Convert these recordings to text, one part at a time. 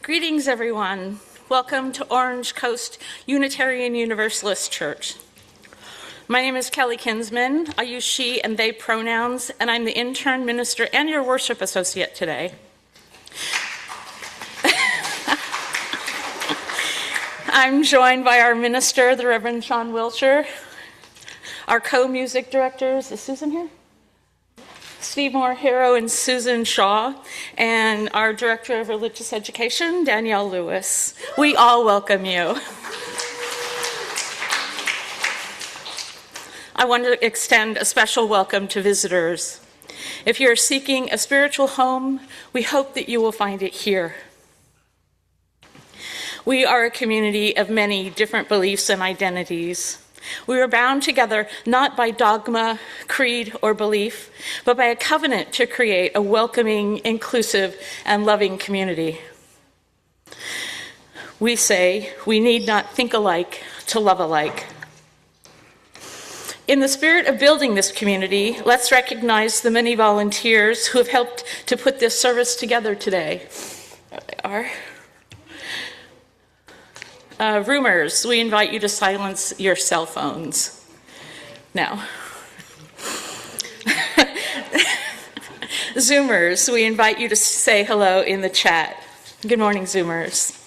Greetings, everyone. Welcome to Orange Coast Unitarian Universalist Church. My name is Kelly Kinsman. I use she and they pronouns, and I'm the intern minister and your worship associate today. I'm joined by our minister, the Reverend Sian Wiltshire. Our co-music directors, is Susan here? Steve Moore-Hero and Susan Shaw, and our Director of Religious Education, Danielle Lewis. We all welcome you. I want to extend a special welcome to visitors. If you're seeking a spiritual home, we hope that you will find it here. We are a community of many different beliefs and identities. We are bound together not by dogma, creed, or belief, but by a covenant to create a welcoming, inclusive, and loving community. We say we need not think alike to love alike. In the spirit of building this community, let's recognize the many volunteers who have helped to put this service together today. There they are. Roomers, we invite you to silence your cell phones. Now. Zoomers, we invite you to say hello in the chat. Good morning, Zoomers.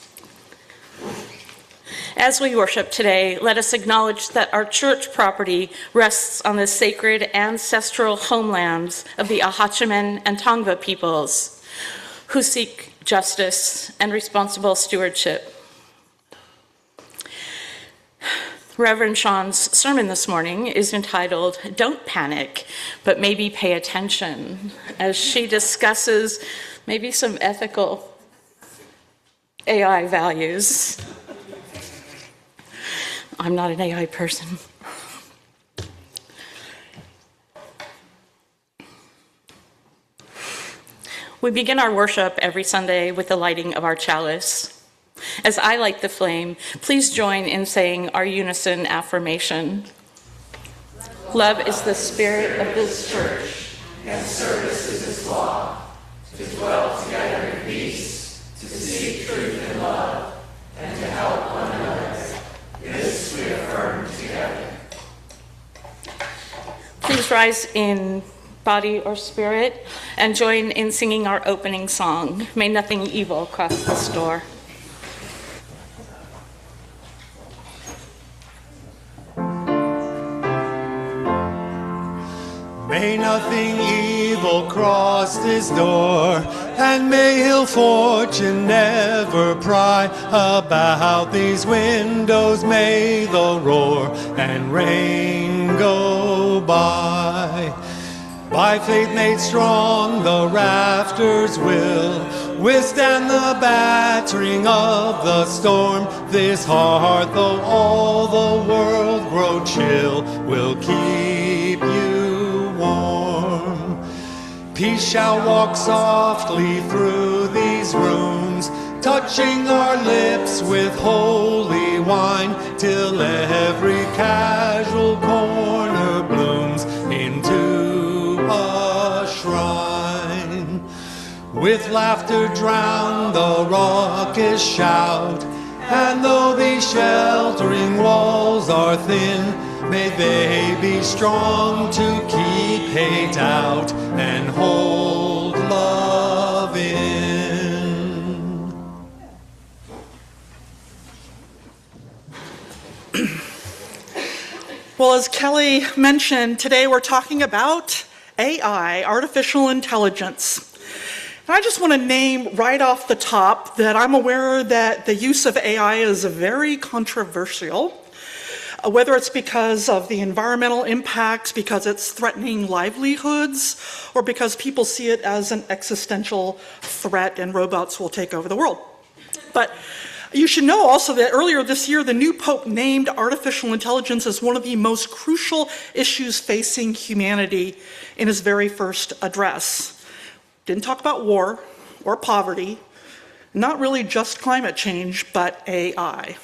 As we worship today, let us acknowledge that our church property rests on the sacred ancestral homelands of the Ahachiman and Tongva peoples, who seek justice and responsible stewardship. Reverend Sian's sermon this morning is entitled, Don't Panic, but Maybe Pay Attention, as she discusses maybe some ethical AI values. I'm not an AI person. We begin our worship every Sunday with the lighting of our chalice. As I light the flame, please join in saying our unison affirmation. Love is the spirit of this church, and service is its law, to dwell together in peace, to seek truth and love, and to help one another. This we affirm together. Please rise in body or spirit and join in singing our opening song, May Nothing Evil Cross This Door. May nothing evil cross this door, and may ill fortune never pry about these windows. May the roar and rain go by. By faith made strong, the rafters will withstand the battering of the storm. This heart, though all the world grow chill, will keep you warm. Peace shall walk softly through these rooms, touching our lips with holy wine, till every casual corner blooms into a shrine. With laughter drown the raucous shout, and though these sheltering walls are thin, may they be strong to keep hate out and hold love in. Well, as Kelly mentioned, today we're talking about AI, artificial intelligence. And I just want to name right off the top that I'm aware that the use of AI is very controversial. Whether it's because of the environmental impacts, because it's threatening livelihoods, or because people see it as an existential threat and robots will take over the world. But you should know also that earlier this year, the new Pope named artificial intelligence as one of the most crucial issues facing humanity in his very first address. Didn't talk about war or poverty, not really just climate change, but AI.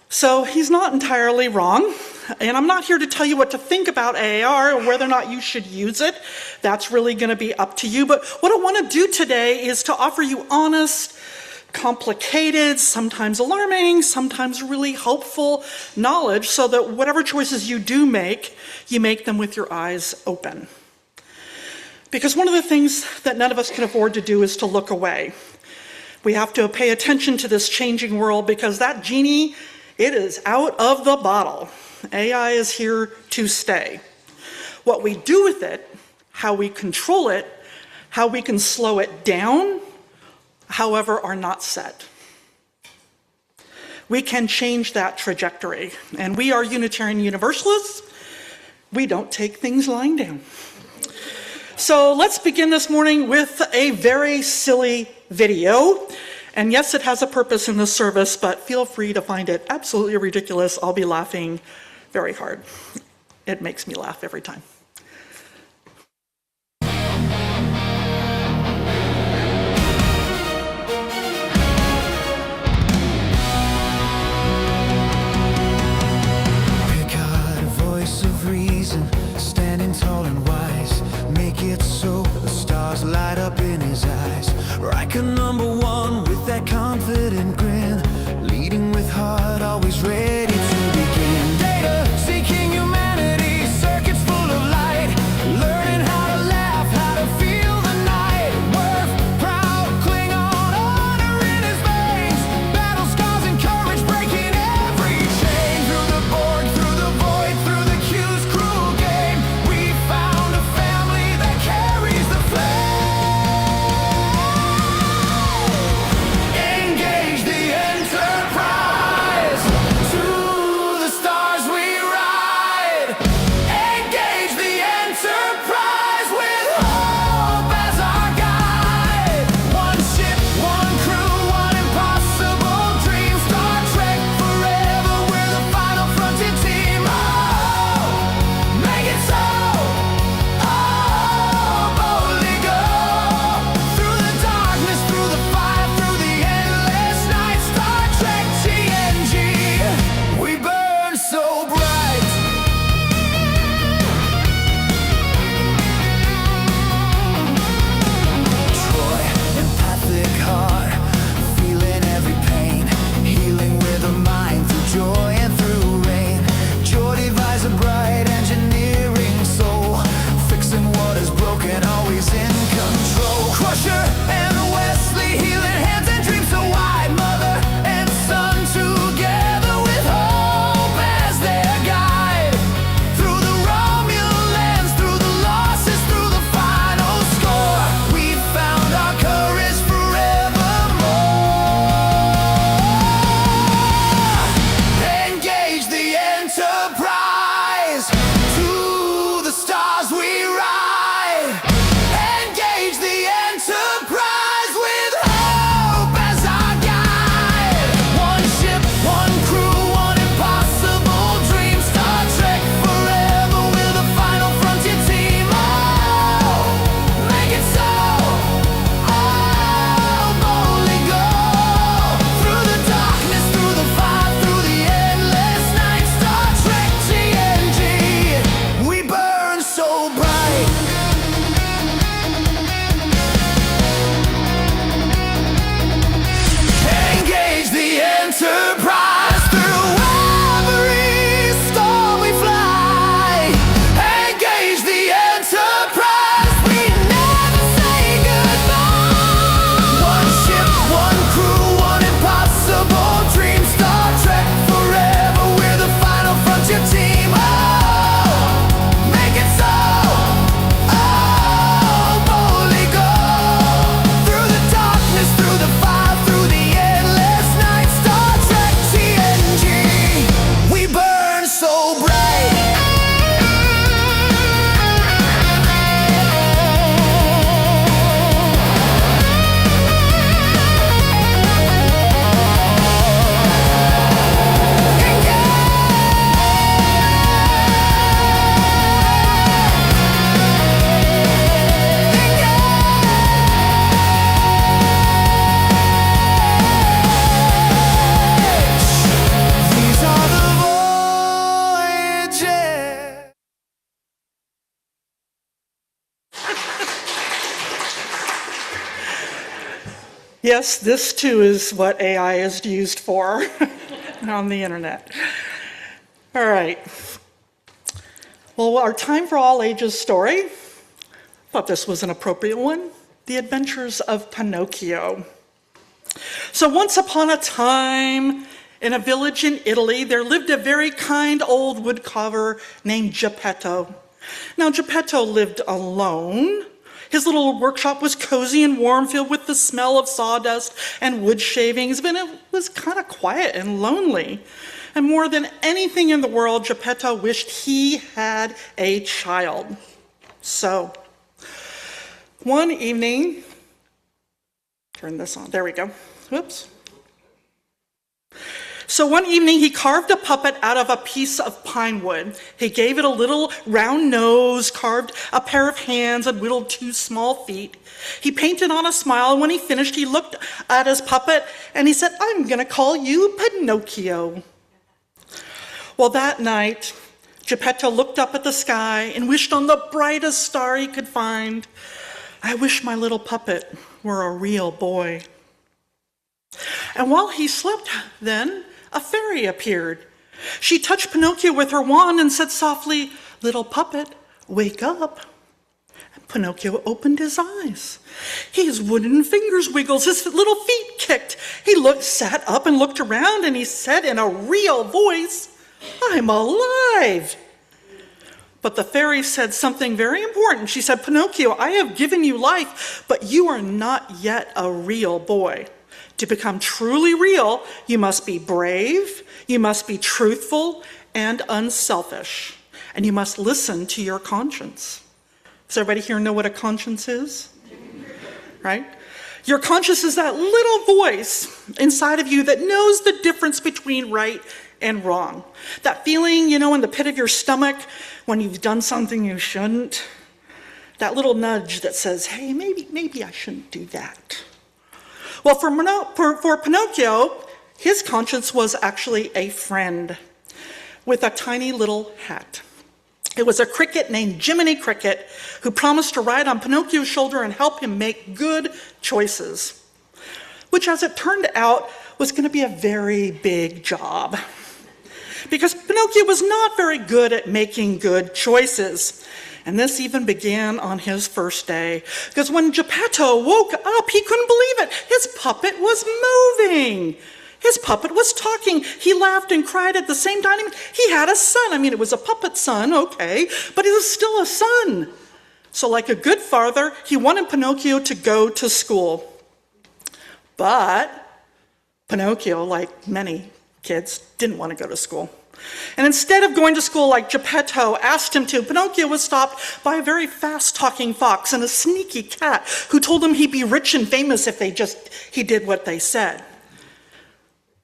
So he's not entirely wrong. And I'm not here to tell you what to think about AI or whether or not you should use it. That's really going to be up to you. But what I want to do today is to offer you honest, complicated, sometimes alarming, sometimes really hopeful knowledge so that whatever choices you do make, you make them with your eyes open. Because one of the things that none of us can afford to do is to look away. We have to pay attention to this changing world because that genie, it is out of the bottle. AI is here to stay. What we do with it, how we control it, how we can slow it down, however, are not set. We can change that trajectory. And we are Unitarian Universalists. We don't take things lying down. So let's begin this morning with a very silly video. And yes, it has a purpose in this service, but feel free to find it absolutely ridiculous. I'll be laughing very hard. It makes me laugh every time. Pick out a voice of reason, standing tall and wise. Make it so the stars light up in his eyes. Riker #1 with that confident grin, leading with heart, always ready to begin. Data seeking humanity, circuits full of light. Yes, this too is what AI is used for on the internet. All right. Well, our time for all ages story, thought this was an appropriate one. The Adventures of Pinocchio. So once upon a time, in a village in Italy, there lived a very kind old woodcarver named Geppetto. Now, Geppetto lived alone. His little workshop was cozy and warm, filled with the smell of sawdust and wood shavings, but it was kind of quiet and lonely. And more than anything in the world, Geppetto wished he had a child. So, one evening, turn this on, there we go. Whoops. So one evening he carved a puppet out of a piece of pine wood. He gave it a little round nose, carved a pair of hands, and whittled 2 small feet. He painted on a smile, and when he finished, he looked at his puppet and he said, "I'm going to call you Pinocchio." Well, that night, Geppetto looked up at the sky and wished on the brightest star he could find, "I wish my little puppet were a real boy." And while he slept then, a fairy appeared. She touched Pinocchio with her wand and said softly, "Little puppet, wake up." And Pinocchio opened his eyes. His wooden fingers wiggled, his little feet kicked. He sat up and looked around, and he said in a real voice, "I'm alive." But the fairy said something very important. She said, "Pinocchio, I have given you life, but you are not yet a real boy. To become truly real, you must be brave, you must be truthful and unselfish, and you must listen to your conscience." Does everybody here know what a conscience is? Right? Your conscience is that little voice inside of you that knows the difference between right and wrong. That feeling, in the pit of your stomach when you've done something you shouldn't. That little nudge that says, "Hey, maybe I shouldn't do that." Well, for Pinocchio, his conscience was actually a friend with a tiny little hat. It was a cricket named Jiminy Cricket who promised to ride on Pinocchio's shoulder and help him make good choices, which, as it turned out, was going to be a very big job, because Pinocchio was not very good at making good choices. And this even began on his first day, because when Geppetto woke up, he couldn't believe it. His puppet was moving. His puppet was talking. He laughed and cried at the same time. He had a son. It was a puppet son, okay, but it was still a son. So like a good father, he wanted Pinocchio to go to school. But Pinocchio, like many kids, didn't want to go to school. And instead of going to school like Geppetto asked him to, Pinocchio was stopped by a very fast-talking fox and a sneaky cat who told him he'd be rich and famous if he did what they said.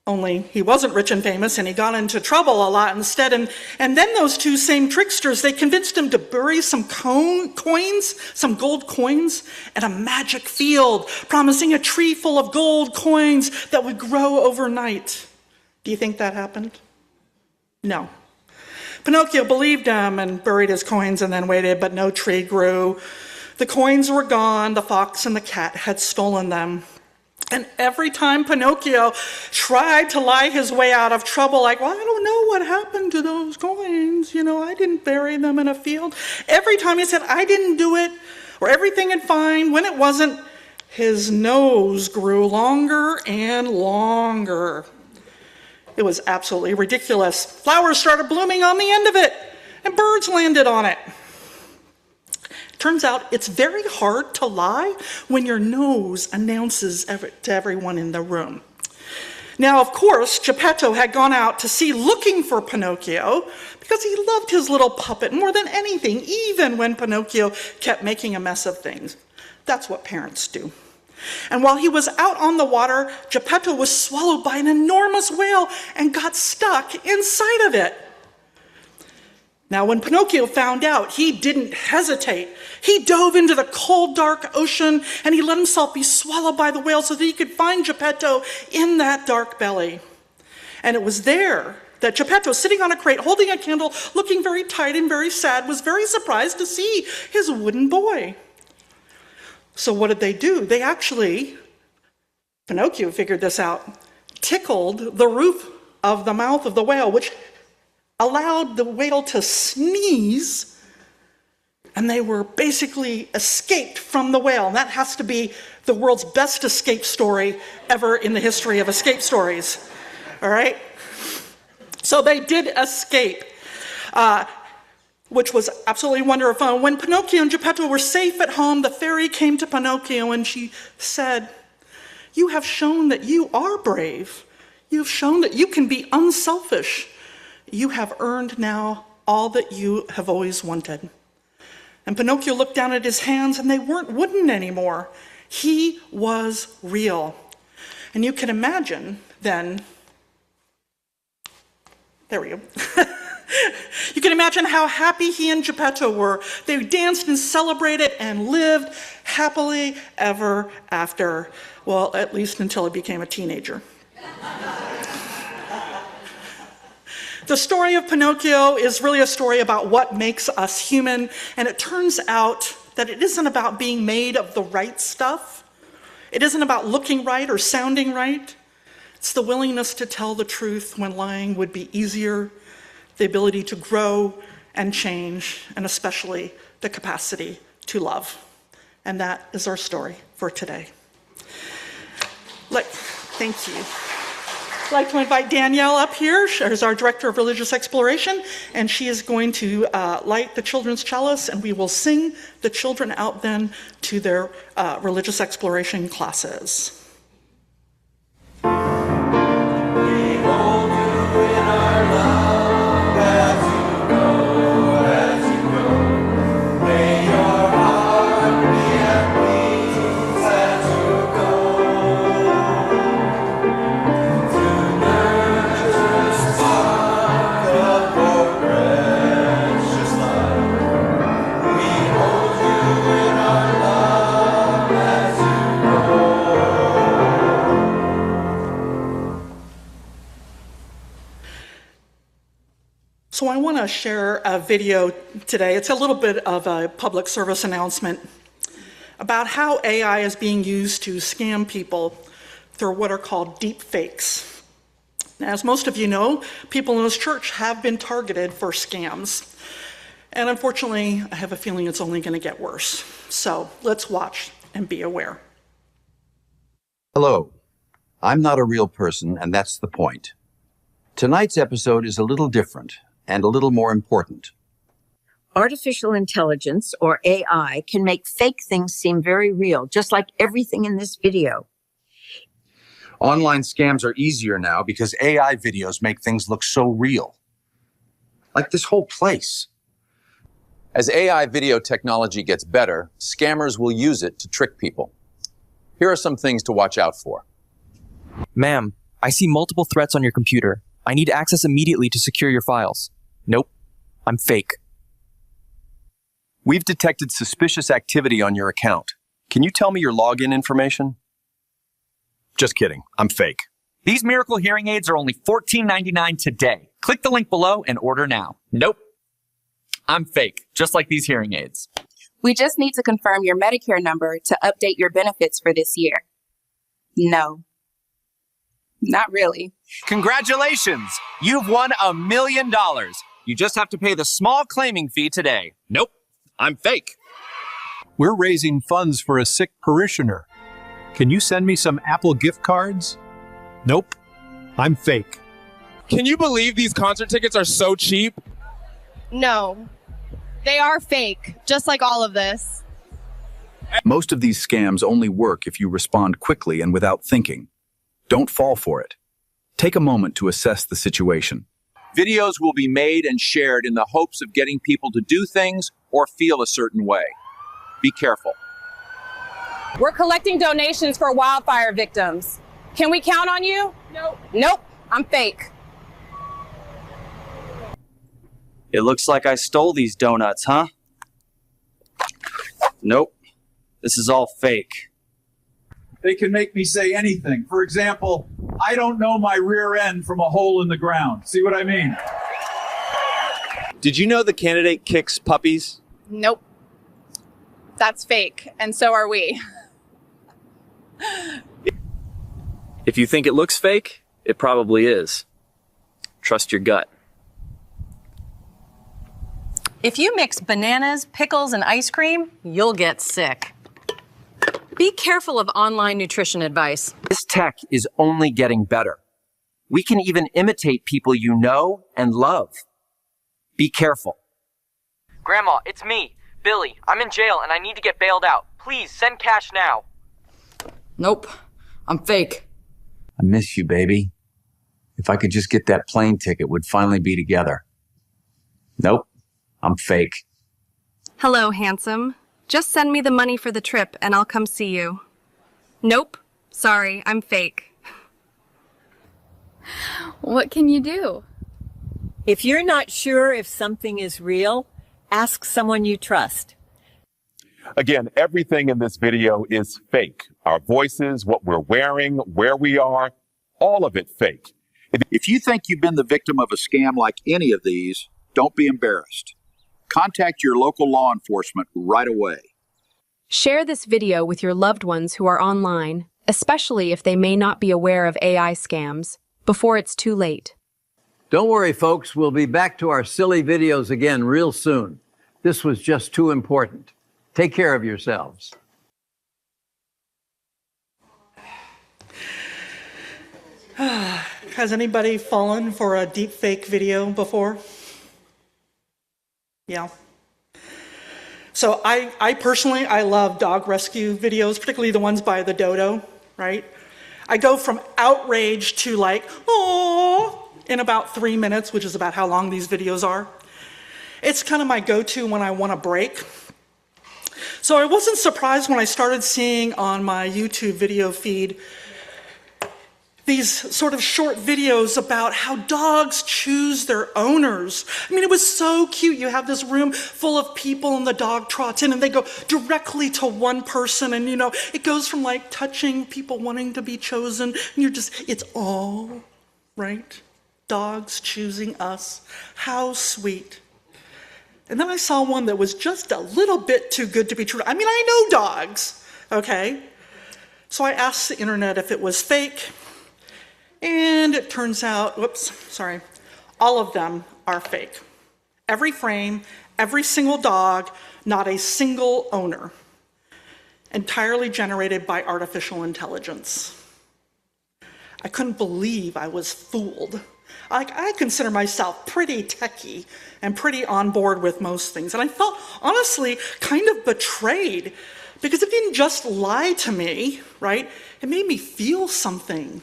Only he wasn't rich and famous, and he got into trouble a lot instead. And then those 2 same tricksters, they convinced him to bury some coins, some gold coins, in a magic field, promising a tree full of gold coins that would grow overnight. Do you think that happened? No. Pinocchio believed him and buried his coins and then waited, but no tree grew. The coins were gone. The fox and the cat had stolen them. And every time Pinocchio tried to lie his way out of trouble, like, "Well, I don't know what happened to those coins. I didn't bury them in a field." Every time he said, "I didn't do it," or "everything is fine," when it wasn't, his nose grew longer and longer. It was absolutely ridiculous. Flowers started blooming on the end of it, and birds landed on it. Turns out it's very hard to lie when your nose announces to everyone in the room. Now, of course, Geppetto had gone out to sea looking for Pinocchio because he loved his little puppet more than anything, even when Pinocchio kept making a mess of things. That's what parents do. And while he was out on the water, Geppetto was swallowed by an enormous whale and got stuck inside of it. Now, when Pinocchio found out, he didn't hesitate. He dove into the cold, dark ocean, and he let himself be swallowed by the whale so that he could find Geppetto in that dark belly. And it was there that Geppetto, sitting on a crate, holding a candle, looking very tired and very sad, was very surprised to see his wooden boy. So what did they do? They actually Pinocchio figured this out, tickled the roof of the mouth of the whale, which allowed the whale to sneeze, and they were basically escaped from the whale. And that has to be the world's best escape story ever in the history of escape stories. All right? So they did escape, which was absolutely wonderful. When Pinocchio and Geppetto were safe at home, the fairy came to Pinocchio and she said, "You have shown that you are brave. You've shown that you can be unselfish. You have earned now all that you have always wanted." And Pinocchio looked down at his hands and they weren't wooden anymore. He was real. And you can imagine then, there we go. You can imagine how happy he and Geppetto were. They danced and celebrated and lived happily ever after. Well, at least until he became a teenager. The story of Pinocchio is really a story about what makes us human, and it turns out that it isn't about being made of the right stuff. It isn't about looking right or sounding right. It's the willingness to tell the truth when lying would be easier, the ability to grow and change, and especially the capacity to love. And that is our story for today. Thank you. I'd like to invite Danielle up here as our Director of Religious Exploration, and she is going to light the children's chalice, and we will sing the children out then to their religious exploration classes. So I want to share a video today. It's a little bit of a public service announcement about how AI is being used to scam people through what are called deep fakes. As most of you know, people in this church have been targeted for scams. And unfortunately, I have a feeling it's only going to get worse. So let's watch and be aware. Hello. I'm not a real person, and that's the point. Tonight's episode is a little different and a little more important. Artificial intelligence, or AI, can make fake things seem very real, just like everything in this video. Online scams are easier now because AI videos make things look so real. Like this whole place. As AI video technology gets better, scammers will use it to trick people. Here are some things to watch out for. Ma'am, I see multiple threats on your computer. I need access immediately to secure your files. Nope, I'm fake. We've detected suspicious activity on your account. Can you tell me your login information? Just kidding, I'm fake. These miracle hearing aids are only $14.99 today. Click the link below and order now. Nope, I'm fake, just like these hearing aids. We just need to confirm your Medicare number to update your benefits for this year. No. Not really. Congratulations! You've won $1 million. You just have to pay the small claiming fee today. Nope, I'm fake. We're raising funds for a sick parishioner. Can you send me some Apple gift cards? Nope, I'm fake. Can you believe these concert tickets are so cheap? No, they are fake, just like all of this. Most of these scams only work if you respond quickly and without thinking. Don't fall for it. Take a moment to assess the situation. Videos will be made and shared in the hopes of getting people to do things or feel a certain way. Be careful. We're collecting donations for wildfire victims. Can we count on you? Nope. Nope, I'm fake. It looks like I stole these donuts, huh? Nope. This is all fake. They can make me say anything. For example, I don't know my rear end from a hole in the ground. See what I mean? Did you know the candidate kicks puppies? Nope. That's fake, and so are we. If you think it looks fake, it probably is. Trust your gut. If you mix bananas, pickles, and ice cream, you'll get sick. Be careful of online nutrition advice. This tech is only getting better. We can even imitate people you know and love. Be careful. Grandma, it's me, Billy. I'm in jail and I need to get bailed out. Please send cash now. Nope, I'm fake. I miss you, baby. If I could just get that plane ticket, we'd finally be together. Nope, I'm fake. Hello, handsome. Just send me the money for the trip and I'll come see you. Nope, sorry, I'm fake. What can you do? If you're not sure if something is real, ask someone you trust. Again, everything in this video is fake. Our voices, what we're wearing, where we are, all of it fake. If you think you've been the victim of a scam like any of these, don't be embarrassed. Contact your local law enforcement right away. Share this video with your loved ones who are online, especially if they may not be aware of AI scams, before it's too late. Don't worry, folks. We'll be back to our silly videos again real soon. This was just too important. Take care of yourselves. Has anybody fallen for a deep fake video before? Yeah. So I personally love dog rescue videos, particularly the ones by the dodo, right? I go from outrage to like, oh, in about 3 minutes, which is about how long these videos are. It's kind of my go-to when I want a break. So I wasn't surprised when I started seeing on my YouTube video feed these sort of short videos about how dogs choose their owners. I mean, it was so cute. You have this room full of people and the dog trots in and they go directly to one person. And, you know, it goes from like touching people wanting to be chosen. And you're just, it's all right. Dogs choosing us. How sweet. And then I saw one that was just a little bit too good to be true. I mean, I know dogs, okay? So I asked the internet if it was fake. And it turns out, all of them are fake. Every frame, every single dog, not a single owner. Entirely generated by artificial intelligence. I couldn't believe I was fooled. I consider myself pretty techie and pretty on board with most things. And I felt, honestly, kind of betrayed because it didn't just lie to me, right? It made me feel something.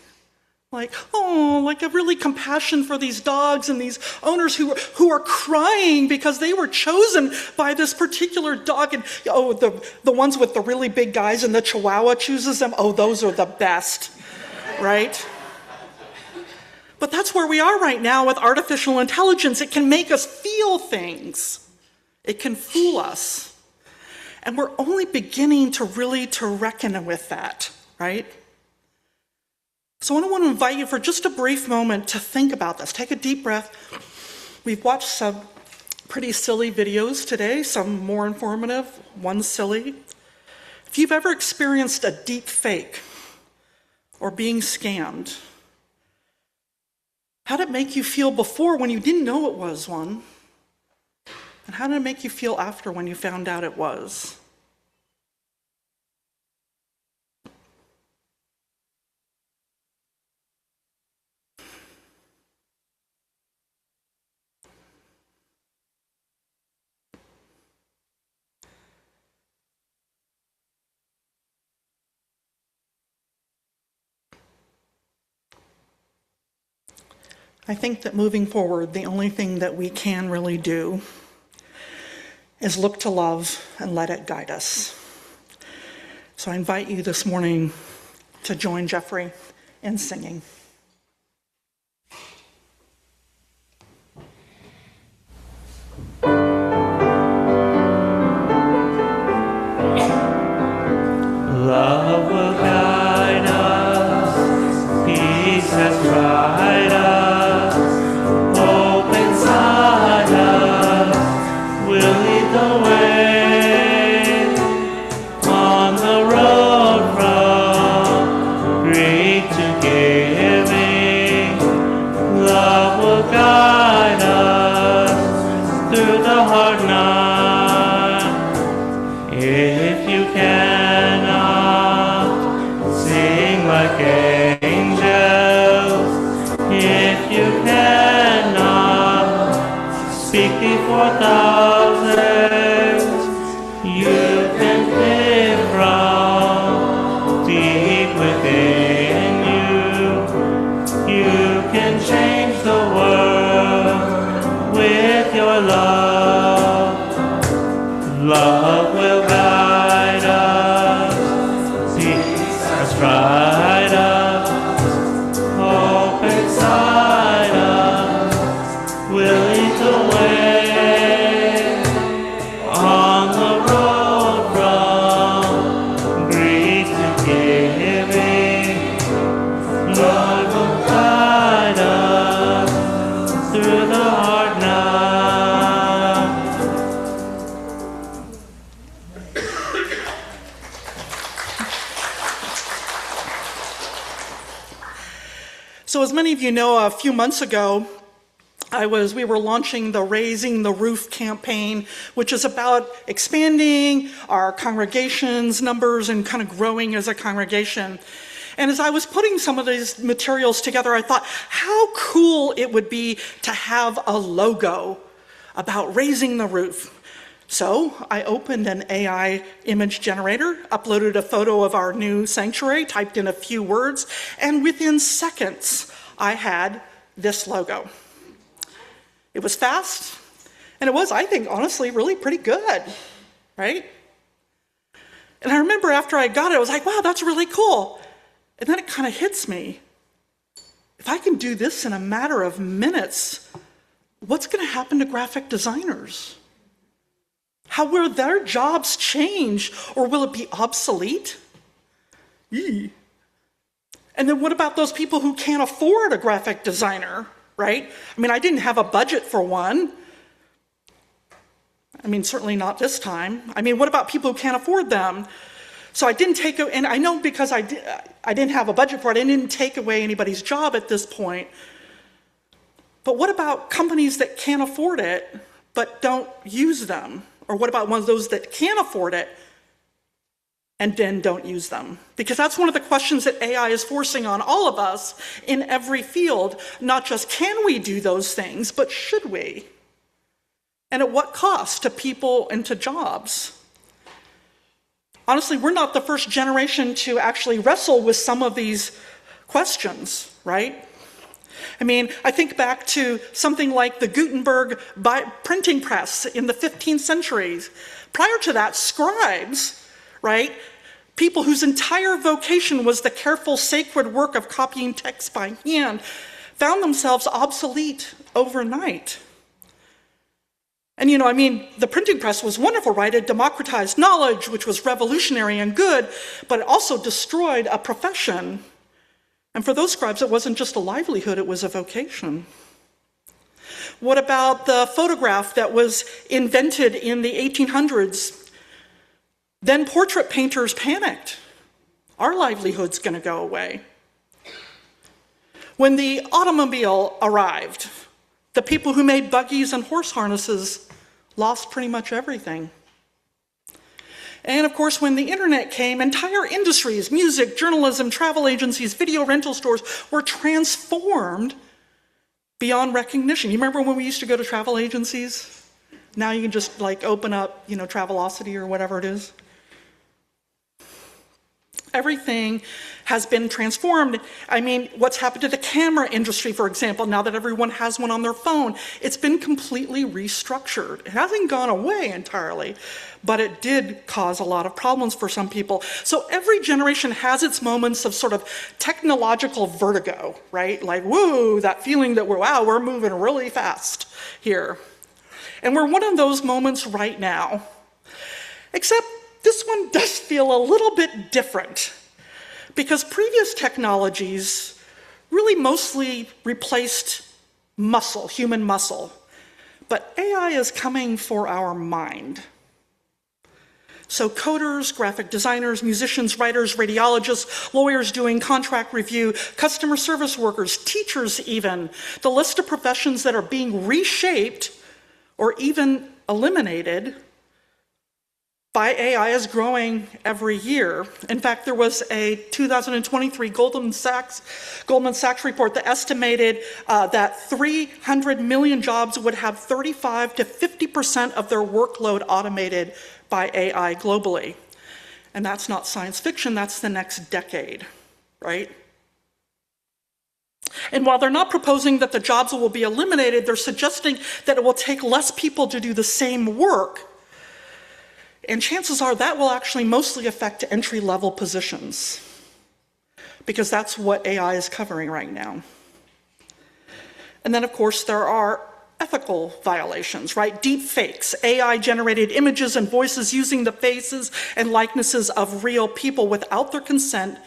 Like, oh, like a really compassion for these dogs and these owners who are crying because they were chosen by this particular dog. And, oh, the ones with the really big guys and the Chihuahua chooses them. Oh, those are the best, right? But that's where we are right now with artificial intelligence. It can make us feel things. It can fool us. And we're only beginning to reckon with that, right? So I want to invite you for just a brief moment to think about this. Take a deep breath. We've watched some pretty silly videos today, some more informative, one silly. If you've ever experienced a deep fake or being scammed, how did it make you feel before when you didn't know it was one? And how did it make you feel after when you found out it was? I think that moving forward, the only thing that we can really do is look to love and let it guide us. So I invite you this morning to join Jeffrey in singing. Love will guide us, peace has tried us, hope inside us will lead the way on the road from great to gay. If you cannot sing like angels, if you cannot speak before thousands, you can live from deep within you. You can change the world with your love. Love will guide us, peace has tried us, hope inside us will lead the way on the road from greed to giving. Lord will guide us through the hard night. So as many of you know, a few months ago, we were launching the Raising the Roof campaign, which is about expanding our congregation's numbers and kind of growing as a congregation. And as I was putting some of these materials together, I thought how cool it would be to have a logo about raising the roof. So I opened an AI image generator, uploaded a photo of our new sanctuary, typed in a few words, and within seconds, I had this logo. It was fast, and it was, I think, honestly, really pretty good, right? And I remember after I got it, I was like, wow, that's really cool. And then it kind of hits me. If I can do this in a matter of minutes, what's going to happen to graphic designers? How will their jobs change, or will it be obsolete? Eee. And then what about those people who can't afford a graphic designer, right? I mean, I didn't have a budget for one. I mean, certainly not this time. I mean, what about people who can't afford them? So I didn't take, and I know because I didn't have a budget for it, I didn't take away anybody's job at this point. But what about companies that can't afford it, but don't use them? Or what about one of those that can afford it and then don't use them? Because that's one of the questions that AI is forcing on all of us in every field. Not just can we do those things, but should we? And at what cost to people and to jobs? Honestly, we're not the first generation to actually wrestle with some of these questions, right? I mean, I think back to something like the Gutenberg printing press in the 15th century. Prior to that, scribes, right? People whose entire vocation was the careful, sacred work of copying text by hand, found themselves obsolete overnight. And I mean, the printing press was wonderful, right? It democratized knowledge, which was revolutionary and good, but it also destroyed a profession. And for those scribes, it wasn't just a livelihood, it was a vocation. What about the photograph that was invented in the 1800s? Then portrait painters panicked. Our livelihood's going to go away. When the automobile arrived, the people who made buggies and horse harnesses lost pretty much everything. And of course, when the internet came, entire industries, music, journalism, travel agencies, video rental stores were transformed beyond recognition. You remember when we used to go to travel agencies? Now you can just open up, Travelocity or whatever it is. Everything has been transformed. I mean, what's happened to the camera industry, for example, now that everyone has one on their phone? It's been completely restructured. It hasn't gone away entirely, but it did cause a lot of problems for some people. So every generation has its moments of sort of technological vertigo, right? Like, woo, that feeling that we're moving really fast here. And we're one of those moments right now. Except this one does feel a little bit different, because previous technologies really mostly replaced muscle, human muscle. But AI is coming for our mind. So coders, graphic designers, musicians, writers, radiologists, lawyers doing contract review, customer service workers, teachers even, the list of professions that are being reshaped or even eliminated by AI is growing every year. In fact, there was a 2023 Goldman Sachs report that estimated that 300 million jobs would have 35 to 50% of their workload automated by AI globally. And that's not science fiction, that's the next decade, right? And while they're not proposing that the jobs will be eliminated, they're suggesting that it will take less people to do the same work. And chances are that will actually mostly affect entry-level positions, because that's what AI is covering right now. And then, of course, there are ethical violations, right? Deep fakes, AI-generated images and voices using the faces and likenesses of real people without their consent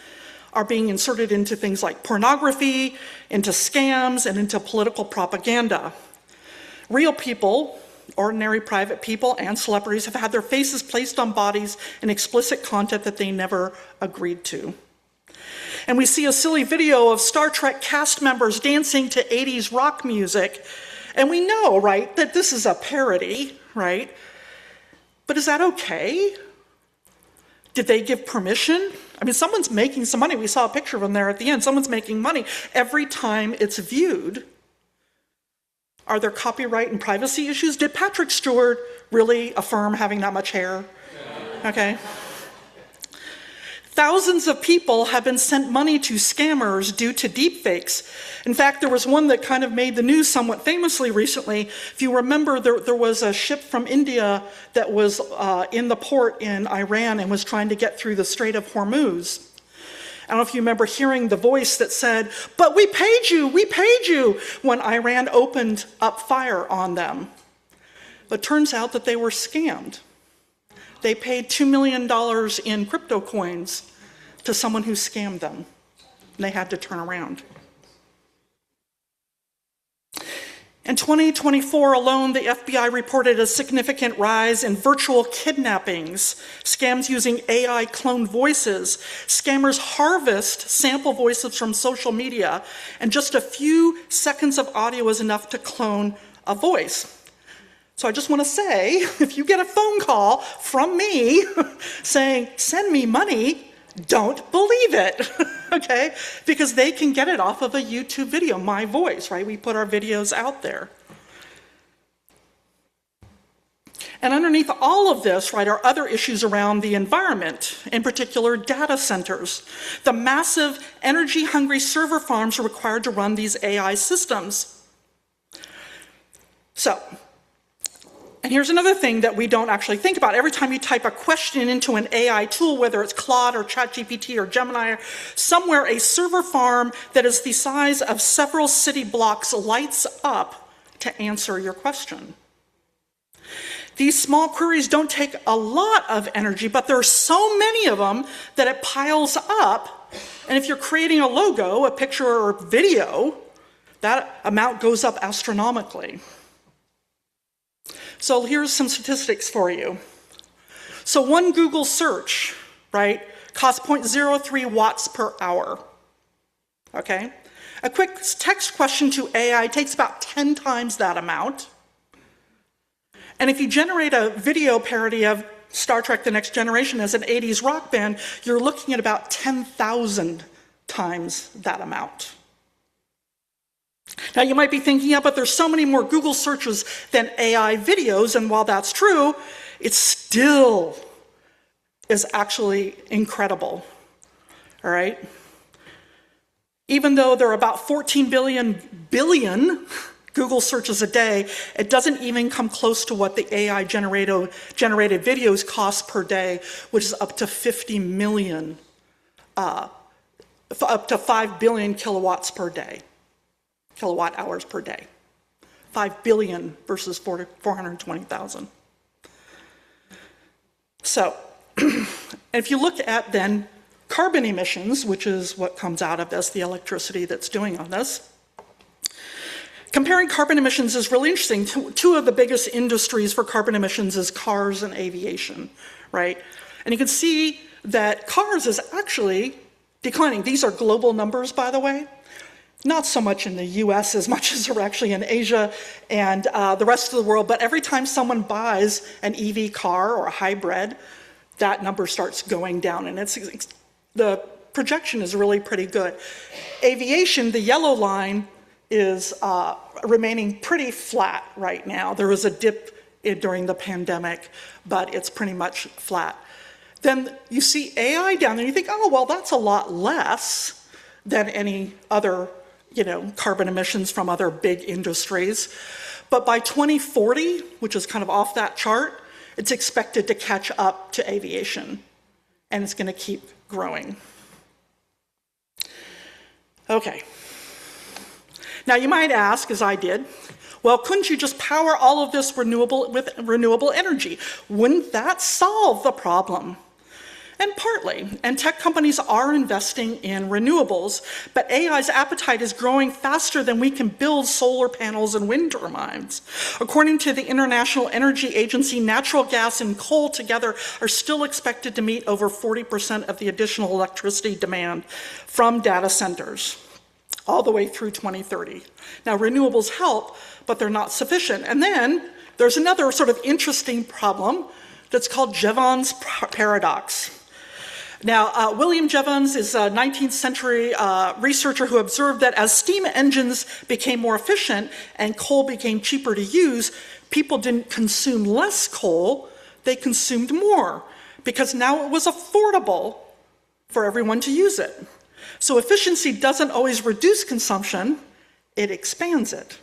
are being inserted into things like pornography, into scams, and into political propaganda. Real people, ordinary private people, and celebrities have had their faces placed on bodies in explicit content that they never agreed to. And we see a silly video of Star Trek cast members dancing to 80s rock music, and we know, right, that this is a parody, right? But is that okay? Did they give permission? I mean, someone's making some money. We saw a picture of them there at the end. Someone's making money every time it's viewed. Are there copyright and privacy issues? Did Patrick Stewart really affirm having that much hair? Okay. Thousands of people have been sent money to scammers due to deepfakes. In fact, there was one that kind of made the news somewhat famously recently. If you remember, there was a ship from India that was in the port in Iran and was trying to get through the Strait of Hormuz. I don't know if you remember hearing the voice that said, "But we paid you," when Iran opened up fire on them. But it turns out that they were scammed. They paid $2 million in crypto coins to someone who scammed them. And they had to turn around. In 2024 alone, the FBI reported a significant rise in virtual kidnappings, scams using AI cloned voices. Scammers harvest sample voices from social media, and just a few seconds of audio is enough to clone a voice. So I just want to say, if you get a phone call from me saying, "Send me money," don't believe it, okay? Because they can get it off of a YouTube video, my voice, right? We put our videos out there. And underneath all of this, right, are other issues around the environment, in particular data centers. The massive energy-hungry server farms are required to run these AI systems. So, and here's another thing that we don't actually think about. Every time you type a question into an AI tool, whether it's Claude or ChatGPT or Gemini, somewhere a server farm that is the size of several city blocks lights up to answer your question. These small queries don't take a lot of energy, but there are so many of them that it piles up. And if you're creating a logo, a picture, or a video, that amount goes up astronomically. So here's some statistics for you. So one Google search, right, costs 0.03 watts per hour, okay? A quick text question to AI takes about 10 times that amount. And if you generate a video parody of Star Trek: The Next Generation as an 80s rock band, you're looking at about 10,000 times that amount. Now you might be thinking, yeah, but there's so many more Google searches than AI videos, and while that's true, it still is actually incredible, all right? Even though there are about 14 billion Google searches a day, it doesn't even come close to what the AI-generated videos cost per day, which is up to 50 million, up to 5 billion kilowatts per day. Kilowatt hours per day. 5 billion versus 420,000. So, if you look at then carbon emissions, which is what comes out of this, the electricity that's doing on this, comparing carbon emissions is really interesting. Two of the biggest industries for carbon emissions is cars and aviation, right? And you can see that cars is actually declining. These are global numbers, by the way. not so much in the US as much as they're actually in Asia and the rest of the world, but every time someone buys an EV car or a hybrid, that number starts going down, and the projection is really pretty good. Aviation, the yellow line, is remaining pretty flat right now. There was a dip during the pandemic, but it's pretty much flat. Then you see AI down there, and you think, oh, well, that's a lot less than any other, carbon emissions from other big industries. But by 2040, which is kind of off that chart, it's expected to catch up to aviation, and it's going to keep growing. Okay. Now you might ask, as I did, well, couldn't you just power all of this with renewable energy? Wouldn't that solve the problem? And partly, and tech companies are investing in renewables, but AI's appetite is growing faster than we can build solar panels and wind turbines. According to the International Energy Agency, natural gas and coal together are still expected to meet over 40% of the additional electricity demand from data centers, all the way through 2030. Now, renewables help, but they're not sufficient. And then there's another sort of interesting problem that's called Jevons paradox. Now, William Jevons is a 19th century researcher who observed that as steam engines became more efficient and coal became cheaper to use, people didn't consume less coal, they consumed more, because now it was affordable for everyone to use it. So efficiency doesn't always reduce consumption, it expands it.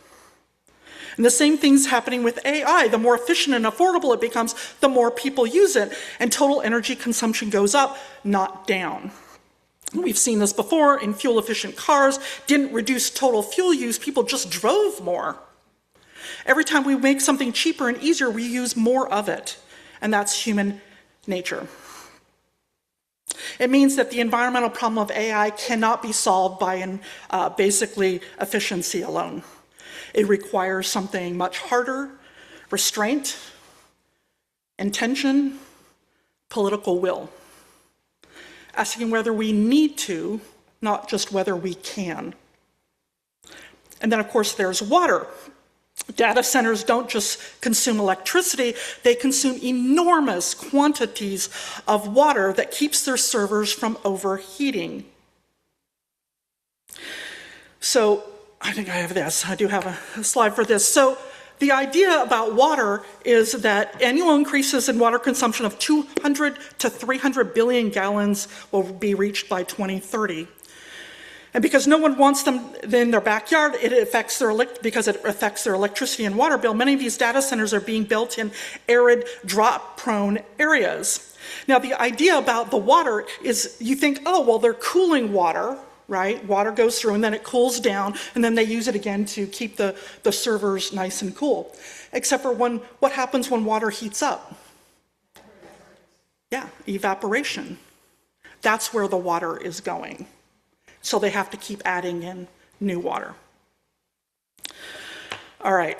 And the same thing's happening with AI. The more efficient and affordable it becomes, the more people use it, and total energy consumption goes up, not down. We've seen this before in fuel-efficient cars, didn't reduce total fuel use, people just drove more. Every time we make something cheaper and easier, we use more of it, and that's human nature. It means that the environmental problem of AI cannot be solved by basically efficiency alone. It requires something much harder: restraint, intention, political will. Asking whether we need to, not just whether we can. And then, of course, there's water. Data centers don't just consume electricity, they consume enormous quantities of water that keeps their servers from overheating. So, I think I have this. I do have a slide for this. So the idea about water is that annual increases in water consumption of 200 to 300 billion gallons will be reached by 2030. And because no one wants them in their backyard, because it affects their electricity and water bill, many of these data centers are being built in arid, drought-prone areas. Now, the idea about the water is you think, oh, well, they're cooling water, right? Water goes through and then it cools down and then they use it again to keep the servers nice and cool. Except for what happens when water heats up? Yeah, evaporation. That's where the water is going. So they have to keep adding in new water. All right.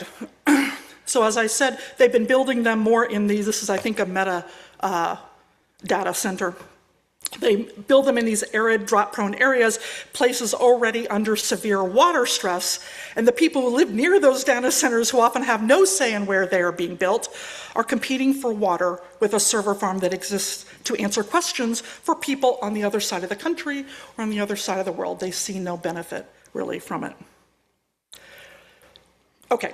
So as I said, they've been building them more in these. This is, I think, a Meta data center. They build them in these arid, drought-prone areas, places already under severe water stress, and the people who live near those data centers, who often have no say in where they are being built, are competing for water with a server farm that exists to answer questions for people on the other side of the country or on the other side of the world. They see no benefit, really, from it. Okay.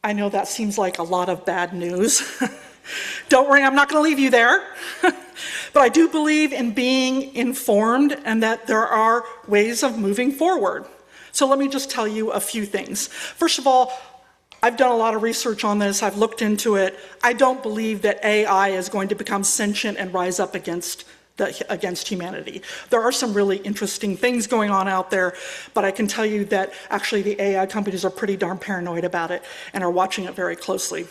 I know that seems like a lot of bad news. Don't worry, I'm not going to leave you there. But I do believe in being informed and that there are ways of moving forward. So let me just tell you a few things. First of all, I've done a lot of research on this. I've looked into it. I don't believe that AI is going to become sentient and rise up against humanity. There are some really interesting things going on out there, but I can tell you that actually the AI companies are pretty darn paranoid about it and are watching it very closely.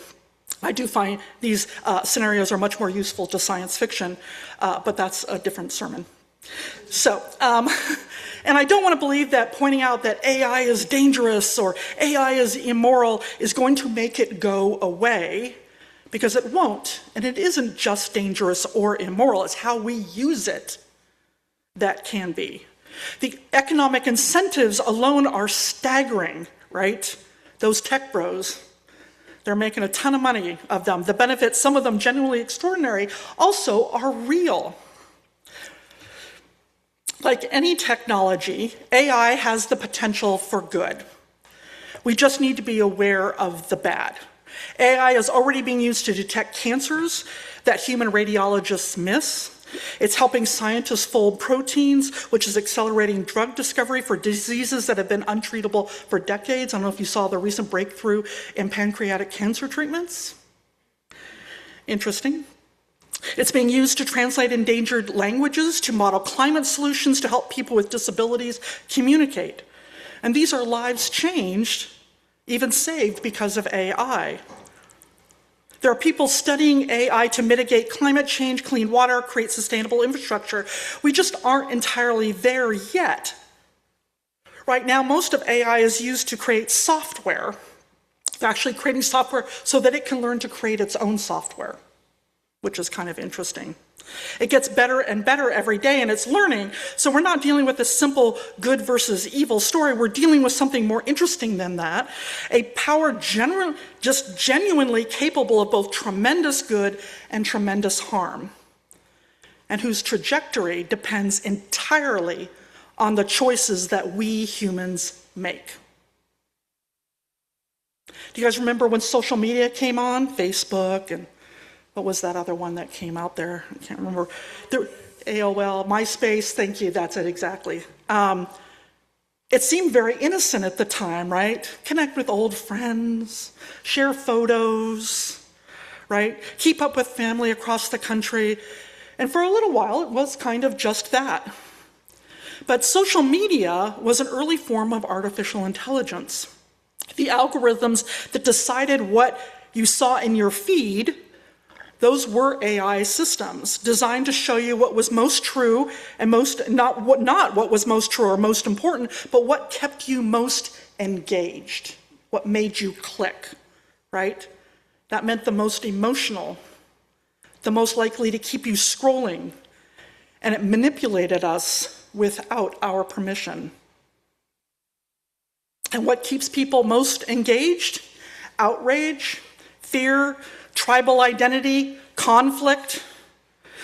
I do find these scenarios are much more useful to science fiction, but that's a different sermon. So, and I don't want to believe that pointing out that AI is dangerous or AI is immoral is going to make it go away, because it won't. And it isn't just dangerous or immoral, it's how we use it that can be. The economic incentives alone are staggering, right? Those tech bros, they're making a ton of money of them. The benefits, some of them genuinely extraordinary, also are real. Like any technology, AI has the potential for good. We just need to be aware of the bad. AI is already being used to detect cancers that human radiologists miss. It's helping scientists fold proteins, which is accelerating drug discovery for diseases that have been untreatable for decades. I don't know if you saw the recent breakthrough in pancreatic cancer treatments. Interesting. It's being used to translate endangered languages, to model climate solutions, to help people with disabilities communicate. And these are lives changed, even saved because of AI. There are people studying AI to mitigate climate change, clean water, create sustainable infrastructure. We just aren't entirely there yet. Right now, most of AI is used to create software. They're actually creating software so that it can learn to create its own software, which is kind of interesting. It gets better and better every day, and it's learning. So we're not dealing with a simple good versus evil story. We're dealing with something more interesting than that. A power just genuinely capable of both tremendous good and tremendous harm, and whose trajectory depends entirely on the choices that we humans make. Do you guys remember when social media came on? Facebook and what was that other one that came out there? I can't remember. AOL, MySpace, thank you, that's it exactly. It seemed very innocent at the time, right? Connect with old friends, share photos, right? Keep up with family across the country. And for a little while, it was kind of just that. But social media was an early form of artificial intelligence. The algorithms that decided what you saw in your feed, those were AI systems designed to show you what was most true and not what was most true or most important, but what kept you most engaged, what made you click, right? That meant the most emotional, the most likely to keep you scrolling, and it manipulated us without our permission. And what keeps people most engaged? Outrage, fear, tribal identity, conflict.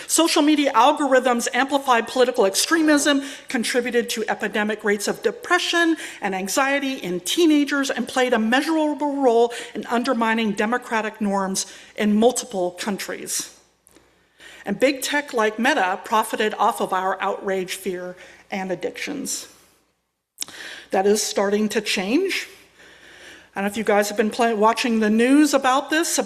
Social media algorithms amplified political extremism, contributed to epidemic rates of depression and anxiety in teenagers, and played a measurable role in undermining democratic norms in multiple countries. And big tech like Meta profited off of our outrage, fear, and addictions. That is starting to change. I don't know if you guys have been watching the news about this.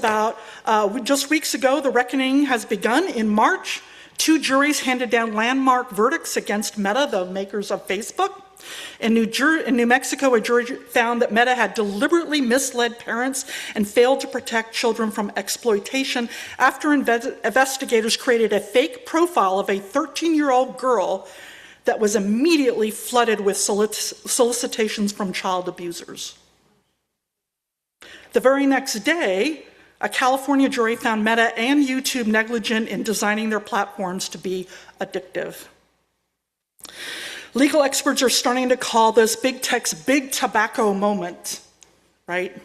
Just weeks ago, the reckoning has begun. In March, 2 juries handed down landmark verdicts against Meta, the makers of Facebook. In New Mexico, a jury found that Meta had deliberately misled parents and failed to protect children from exploitation after investigators created a fake profile of a 13-year-old girl that was immediately flooded with solicitations from child abusers. The very next day, a California jury found Meta and YouTube negligent in designing their platforms to be addictive. Legal experts are starting to call this big tech's big tobacco moment, right?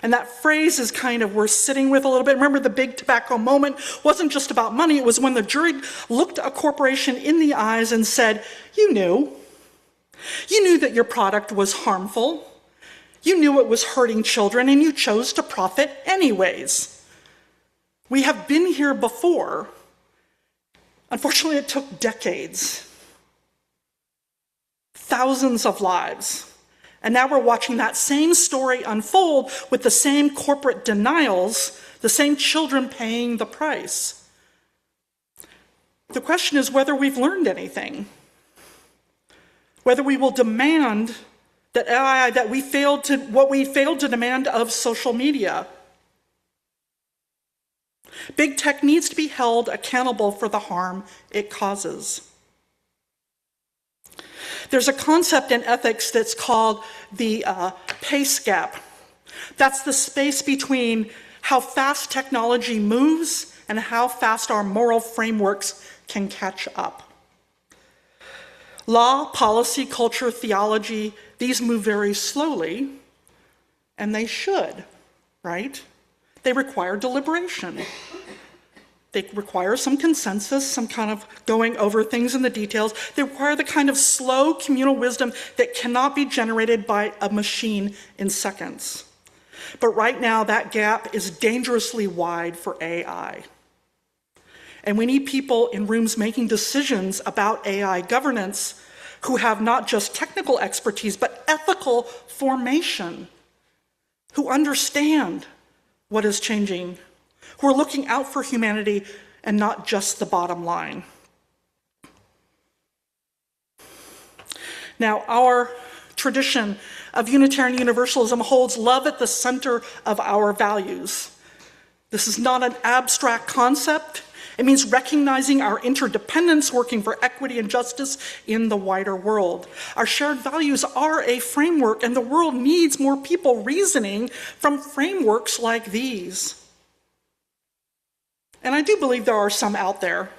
And that phrase is kind of worth sitting with a little bit. Remember, the big tobacco moment wasn't just about money. It was when the jury looked a corporation in the eyes and said, you knew that your product was harmful. You knew it was hurting children, and you chose to profit anyways. We have been here before. Unfortunately, it took decades, thousands of lives. And now we're watching that same story unfold with the same corporate denials, the same children paying the price. The question is whether we've learned anything, whether we will demand that we failed to demand of social media. Big tech needs to be held accountable for the harm it causes. There's a concept in ethics that's called the pace gap. That's the space between how fast technology moves and how fast our moral frameworks can catch up. Law, policy, culture, theology, these move very slowly, and they should, right? They require deliberation. They require some consensus, some kind of going over things in the details. They require the kind of slow communal wisdom that cannot be generated by a machine in seconds. But right now, that gap is dangerously wide for AI. And we need people in rooms making decisions about AI governance who have not just technical expertise, but ethical formation, who understand what is changing, who are looking out for humanity and not just the bottom line. Now, our tradition of Unitarian Universalism holds love at the center of our values. This is not an abstract concept. It means recognizing our interdependence, working for equity and justice in the wider world. Our shared values are a framework, and the world needs more people reasoning from frameworks like these. And I do believe there are some out there.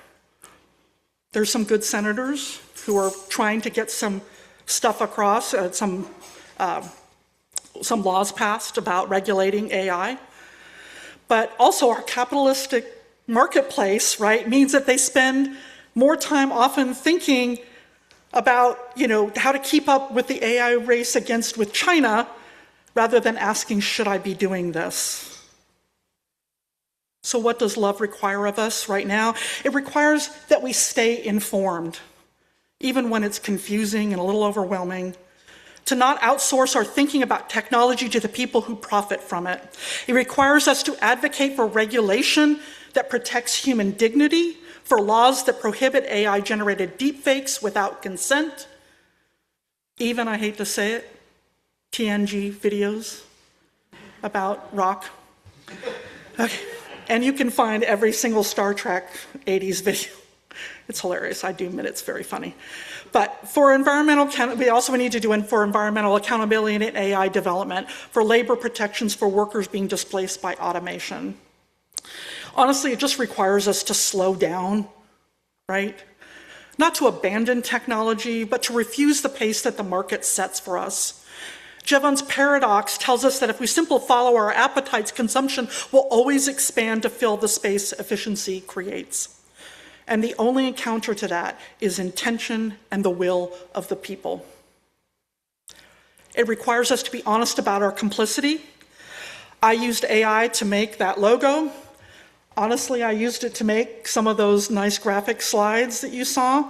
There's some good senators who are trying to get some stuff across, some laws passed about regulating AI. But also our capitalistic marketplace, right, means that they spend more time often thinking about, how to keep up with the AI race with China, rather than asking, should I be doing this? So what does love require of us right now? It requires that we stay informed, even when it's confusing and a little overwhelming, to not outsource our thinking about technology to the people who profit from it. It requires us to advocate for regulation that protects human dignity, for laws that prohibit AI-generated deepfakes without consent, even, I hate to say it, TNG videos about rock. Okay. And you can find every single Star Trek 80s video. It's hilarious. I do admit it's very funny. But for we also need to do for environmental accountability in AI development, for labor protections for workers being displaced by automation. Honestly, it just requires us to slow down, right? Not to abandon technology, but to refuse the pace that the market sets for us. Jevons paradox tells us that if we simply follow our appetites, consumption will always expand to fill the space efficiency creates. And the only counter to that is intention and the will of the people. It requires us to be honest about our complicity. I used AI to make that logo. Honestly, I used it to make some of those nice graphic slides that you saw,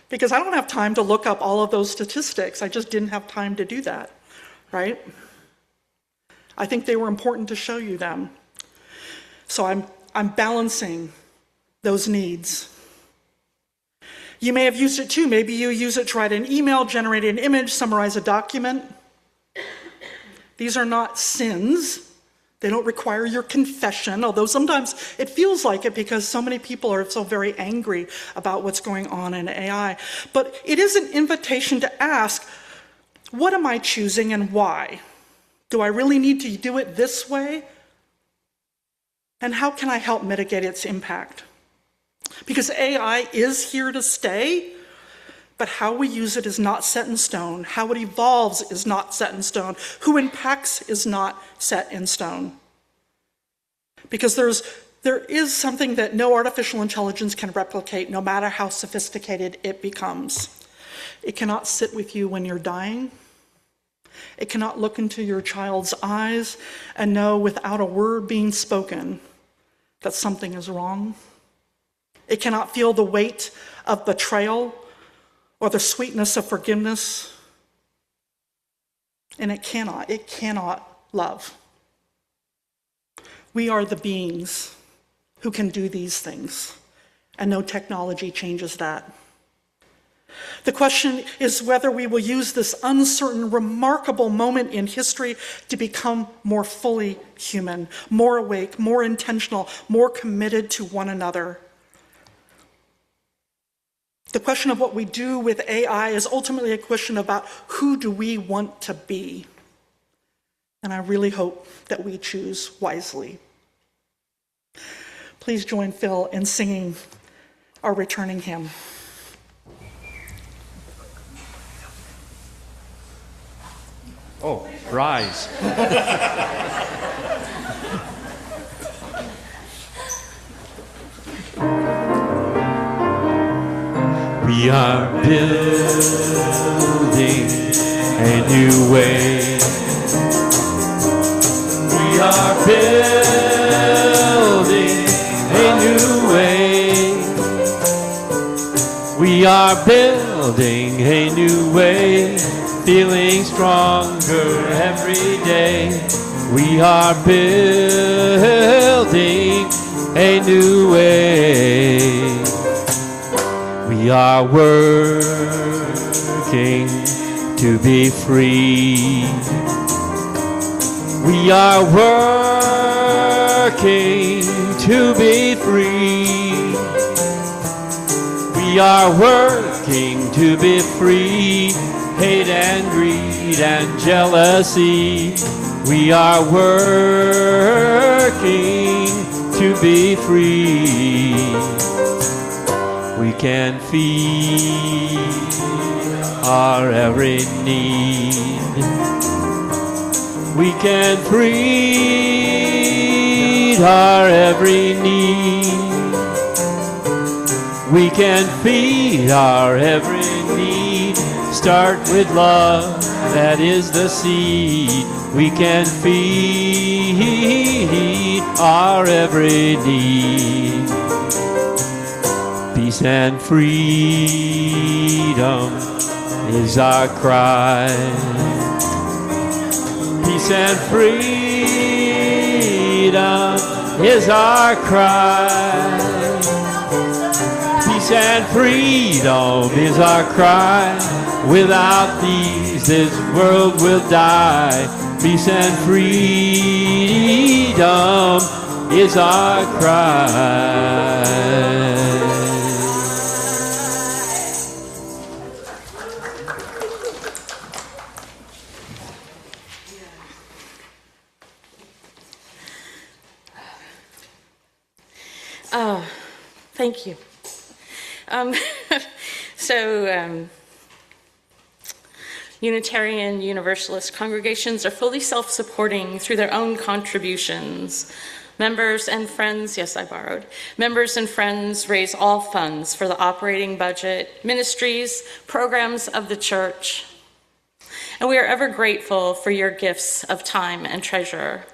because I don't have time to look up all of those statistics. I just didn't have time to do that, right? I think they were important to show you them. So I'm balancing those needs. You may have used it too. Maybe you use it to write an email, generate an image, summarize a document. These are not sins. They don't require your confession, although sometimes it feels like it because so many people are so very angry about what's going on in AI. But it is an invitation to ask, what am I choosing and why? Do I really need to do it this way? And how can I help mitigate its impact? Because AI is here to stay, but how we use it is not set in stone. How it evolves is not set in stone. Who impacts is not set in stone. Because there is something that no artificial intelligence can replicate, no matter how sophisticated it becomes. It cannot sit with you when you're dying. It cannot look into your child's eyes and know without a word being spoken that something is wrong. It cannot feel the weight of betrayal or the sweetness of forgiveness. And it cannot love. We are the beings who can do these things, and no technology changes that. The question is whether we will use this uncertain, remarkable moment in history to become more fully human, more awake, more intentional, more committed to one another. The question of what we do with AI is ultimately a question about who do we want to be. And I really hope that we choose wisely. Please join Phil in singing our returning hymn. Oh, rise. We are building a new way. We are building a new way. We are building a new way, feeling stronger every day. We are building a new way. We are working to be free. We are working to be free. We are working to be free. Hate and greed and jealousy. We are working to be free. We can feed our every need. We can feed our every need. We can feed our every need. Start with love, that is the seed. We can feed our every need. Peace and freedom is our cry. Peace and freedom is our cry. Peace and freedom is our cry. Without these, this world will die. Peace and freedom is our cry. Thank you. Unitarian Universalist congregations are fully self-supporting through their own contributions. Members and friends, yes, I borrowed. Members and friends raise all funds for the operating budget, ministries, programs of the church. And we are ever grateful for your gifts of time and treasure.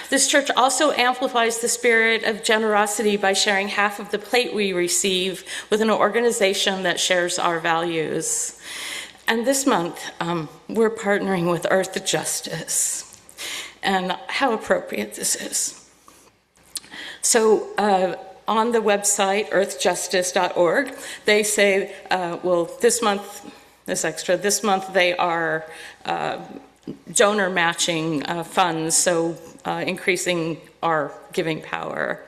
This church also amplifies the spirit of generosity by sharing half of the plate we receive with an organization that shares our values. And this month, we're partnering with Earth Justice. And how appropriate this is. So on the website, earthjustice.org, they say, this month they are donor matching funds, so increasing our giving power.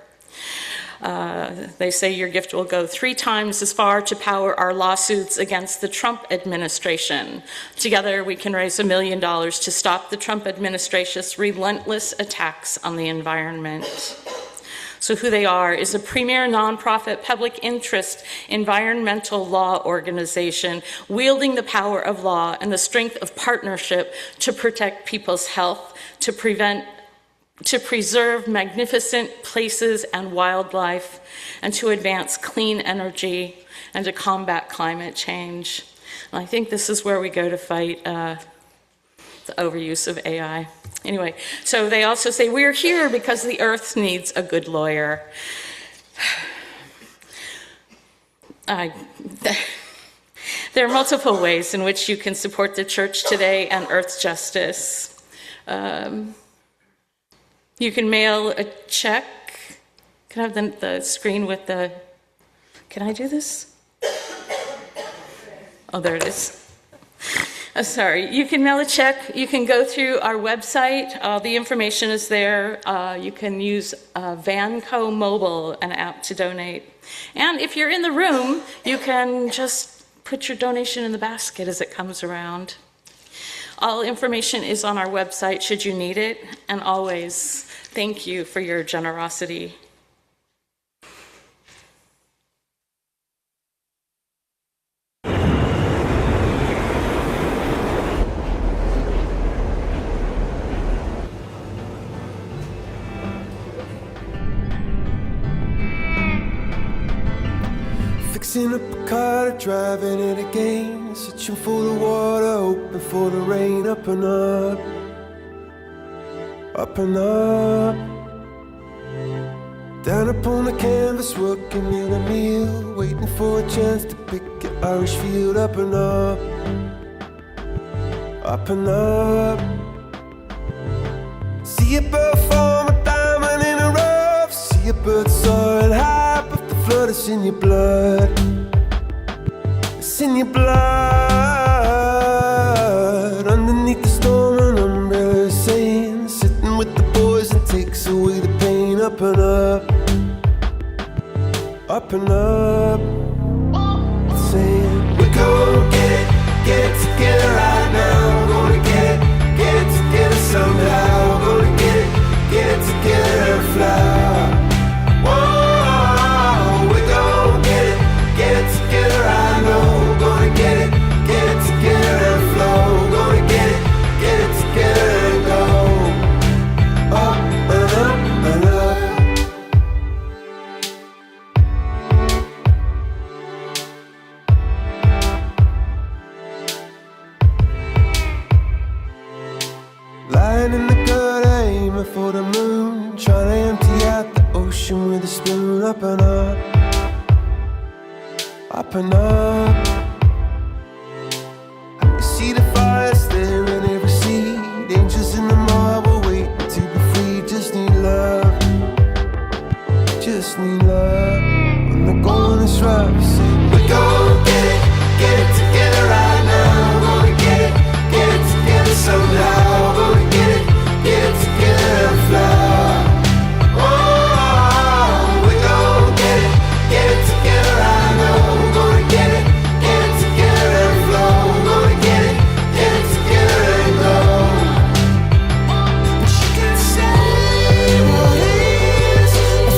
They say your gift will go 3 times as far to power our lawsuits against the Trump administration. Together, we can raise $1 million to stop the Trump administration's relentless attacks on the environment. So who they are is a premier nonprofit public interest environmental law organization wielding the power of law and the strength of partnership to protect people's health, to preserve magnificent places and wildlife, and to advance clean energy and to combat climate change. And I think this is where we go to fight the overuse of AI. Anyway, so they also say, we're here because the earth needs a good lawyer. There are multiple ways in which you can support the church today and Earth Justice. You can mail a check. Can I have the screen with the, can I do this? Oh, there it is. Sorry, you can mail a check. You can go through our website. The information is there. You can use Vanco Mobile, an app, to donate. And if you're in the room, you can just put your donation in the basket as it comes around. All information is on our website should you need it. And always, thank you for your generosity. Fixing up a car, driving it again, searching for the water, hoping for the rain. Up and up, up and up. Down upon the canvas, working in a meal, waiting for a chance to pick your Irish field. Up and up, up and up. See a bird form a diamond in a rough. See a bird soaring high, but the flood is in your blood. It's in your blood. Underneath the storm, an umbrella is saying, sitting with the boys and takes away the pain. Up and up, up and up. Saying, we're gonna get it together right now. We're gonna get it together somehow. We're gonna get it together and fly. Whoa, we're gonna get it together, I know. We're gonna get it together and flow. We're gonna get it together and go up and up and up. Lying in the gutter, aiming for the moon, trying to empty out the ocean with a spoon. Up and up, up and up. I can see the fire staring every seed. Angels in the marble waiting to be free. Just need love, just need love. When the going is rough, say we're gonna get it together right now. We're gonna get it together somehow. We're gonna get it together and fly. Oh, we're gonna get it together, I know. We're gonna get it together and flow. We're gonna get it together and go. But you can say what is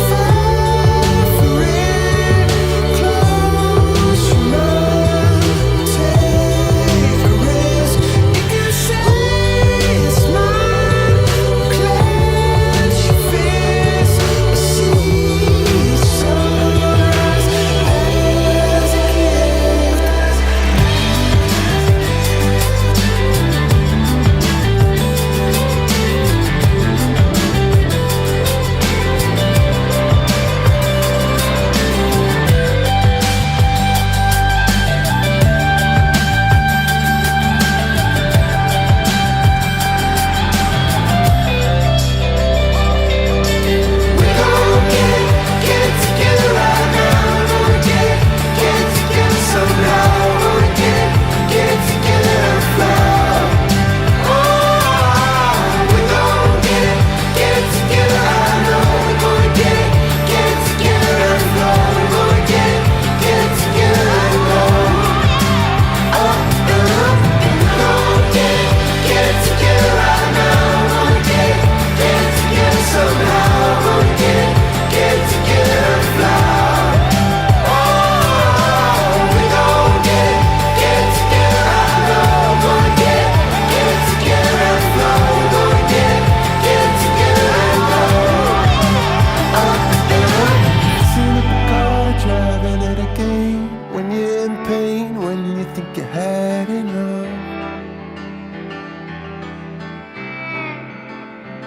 far for it. Close your mind, take a risk. You can say it's mine. Clench your fist. See sunrise as it gives. We're gonna get it together right now. We're gonna get it together somehow. We're gonna get it together and fly. Oh, we're gonna get it together, I know. We're gonna get it together and flow. We're gonna get it together and go up and up. We're gonna get it together right now. We're gonna get it together somehow. We're gonna get it together and fly. Oh, we're gonna get it together, I know. We're gonna get it together and flow. We're gonna get it together and go up and up. Seen up a car, driving it again. When you're in pain, when you think you had enough.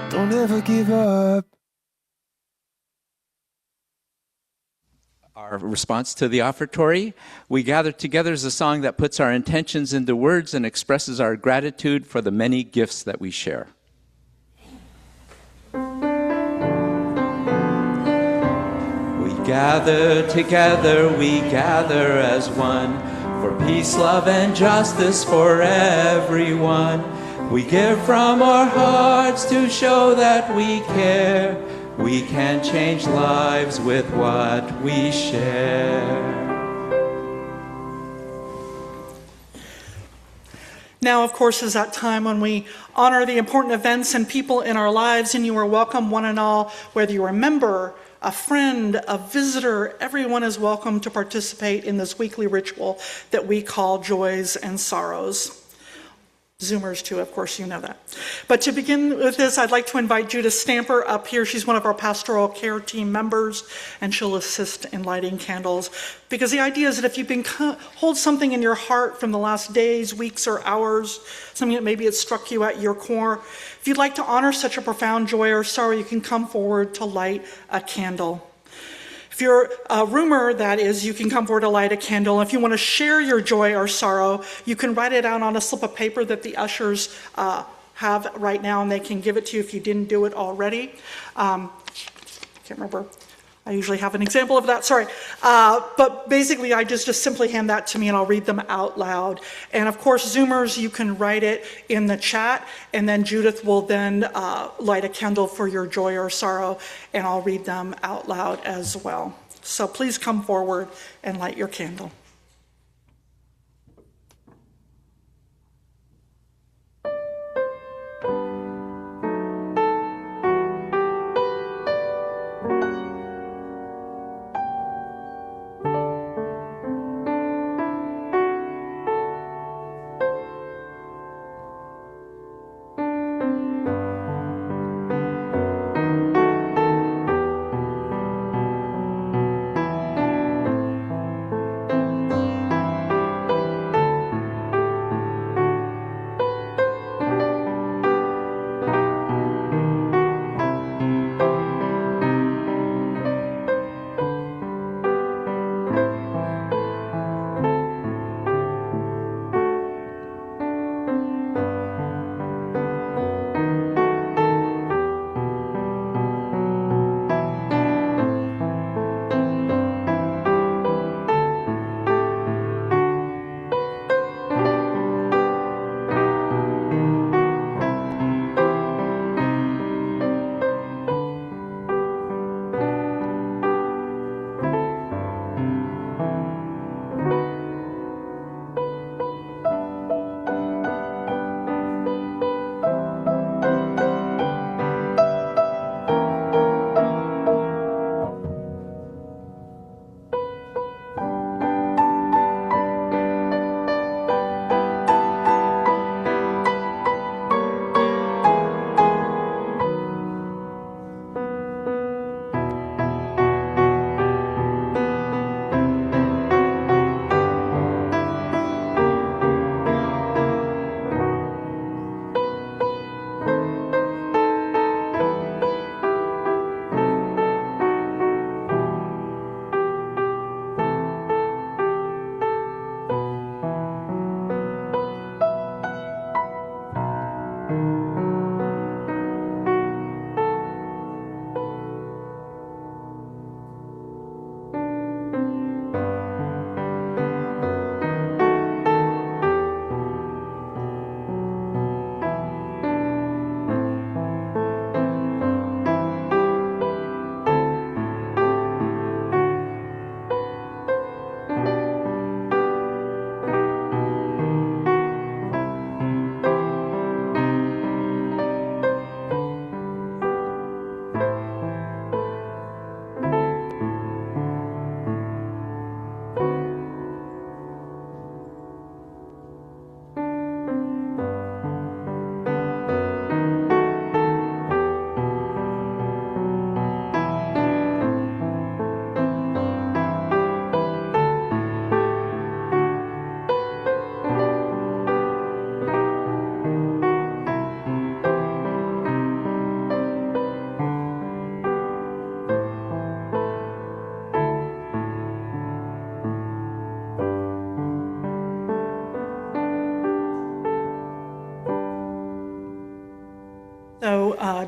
Don't ever give up. Our response to the offertory, we gather together is a song that puts our intentions into words and expresses our gratitude for the many gifts that we share. We gather together, we gather as one, for peace, love, and justice for everyone. We give from our hearts to show that we care. We can change lives with what we share. Now, of course, is that time when we honor the important events and people in our lives, and you are welcome, one and all, whether you're a member, a friend, a visitor, everyone is welcome to participate in this weekly ritual that we call Joys and Sorrows. Zoomers too, of course, you know that. But to begin with this, I'd like to invite Judith Stamper up here. She's one of our pastoral care team members, and she'll assist in lighting candles. Because the idea is that if you've been hold something in your heart from the last days, weeks, or hours, something that maybe it struck you at your core, if you'd like to honor such a profound joy or sorrow, you can come forward to light a candle. If you're a roomer, that is, you can come forward to light a candle. If you want to share your joy or sorrow, you can write it out on a slip of paper that the ushers have right now, and they can give it to you if you didn't do it already. I can't remember. I usually have an example of that, sorry. But basically, I just simply hand that to me and I'll read them out loud. And of course, Zoomers, you can write it in the chat, and then Judith will then light a candle for your joy or sorrow, and I'll read them out loud as well. So please come forward and light your candle.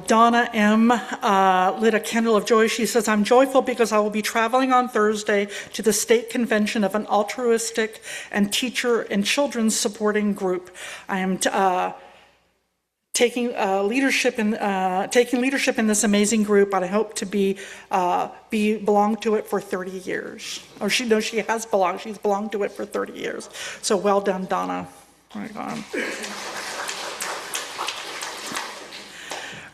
Donna M. Lit a candle of joy. She says, I'm joyful because I will be traveling on Thursday to the state convention of an altruistic and teacher and children's supporting group. I am taking leadership in this amazing group, and I hope to belong to it for 30 years. Or she has belonged. She's belonged to it for 30 years. So well done, Donna. Right on.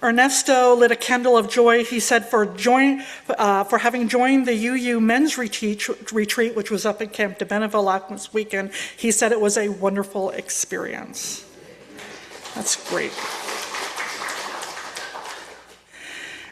Ernesto lit a candle of joy. He said for having joined the UU men's retreat, which was up at Camp de Benneville last weekend, he said it was a wonderful experience. That's great.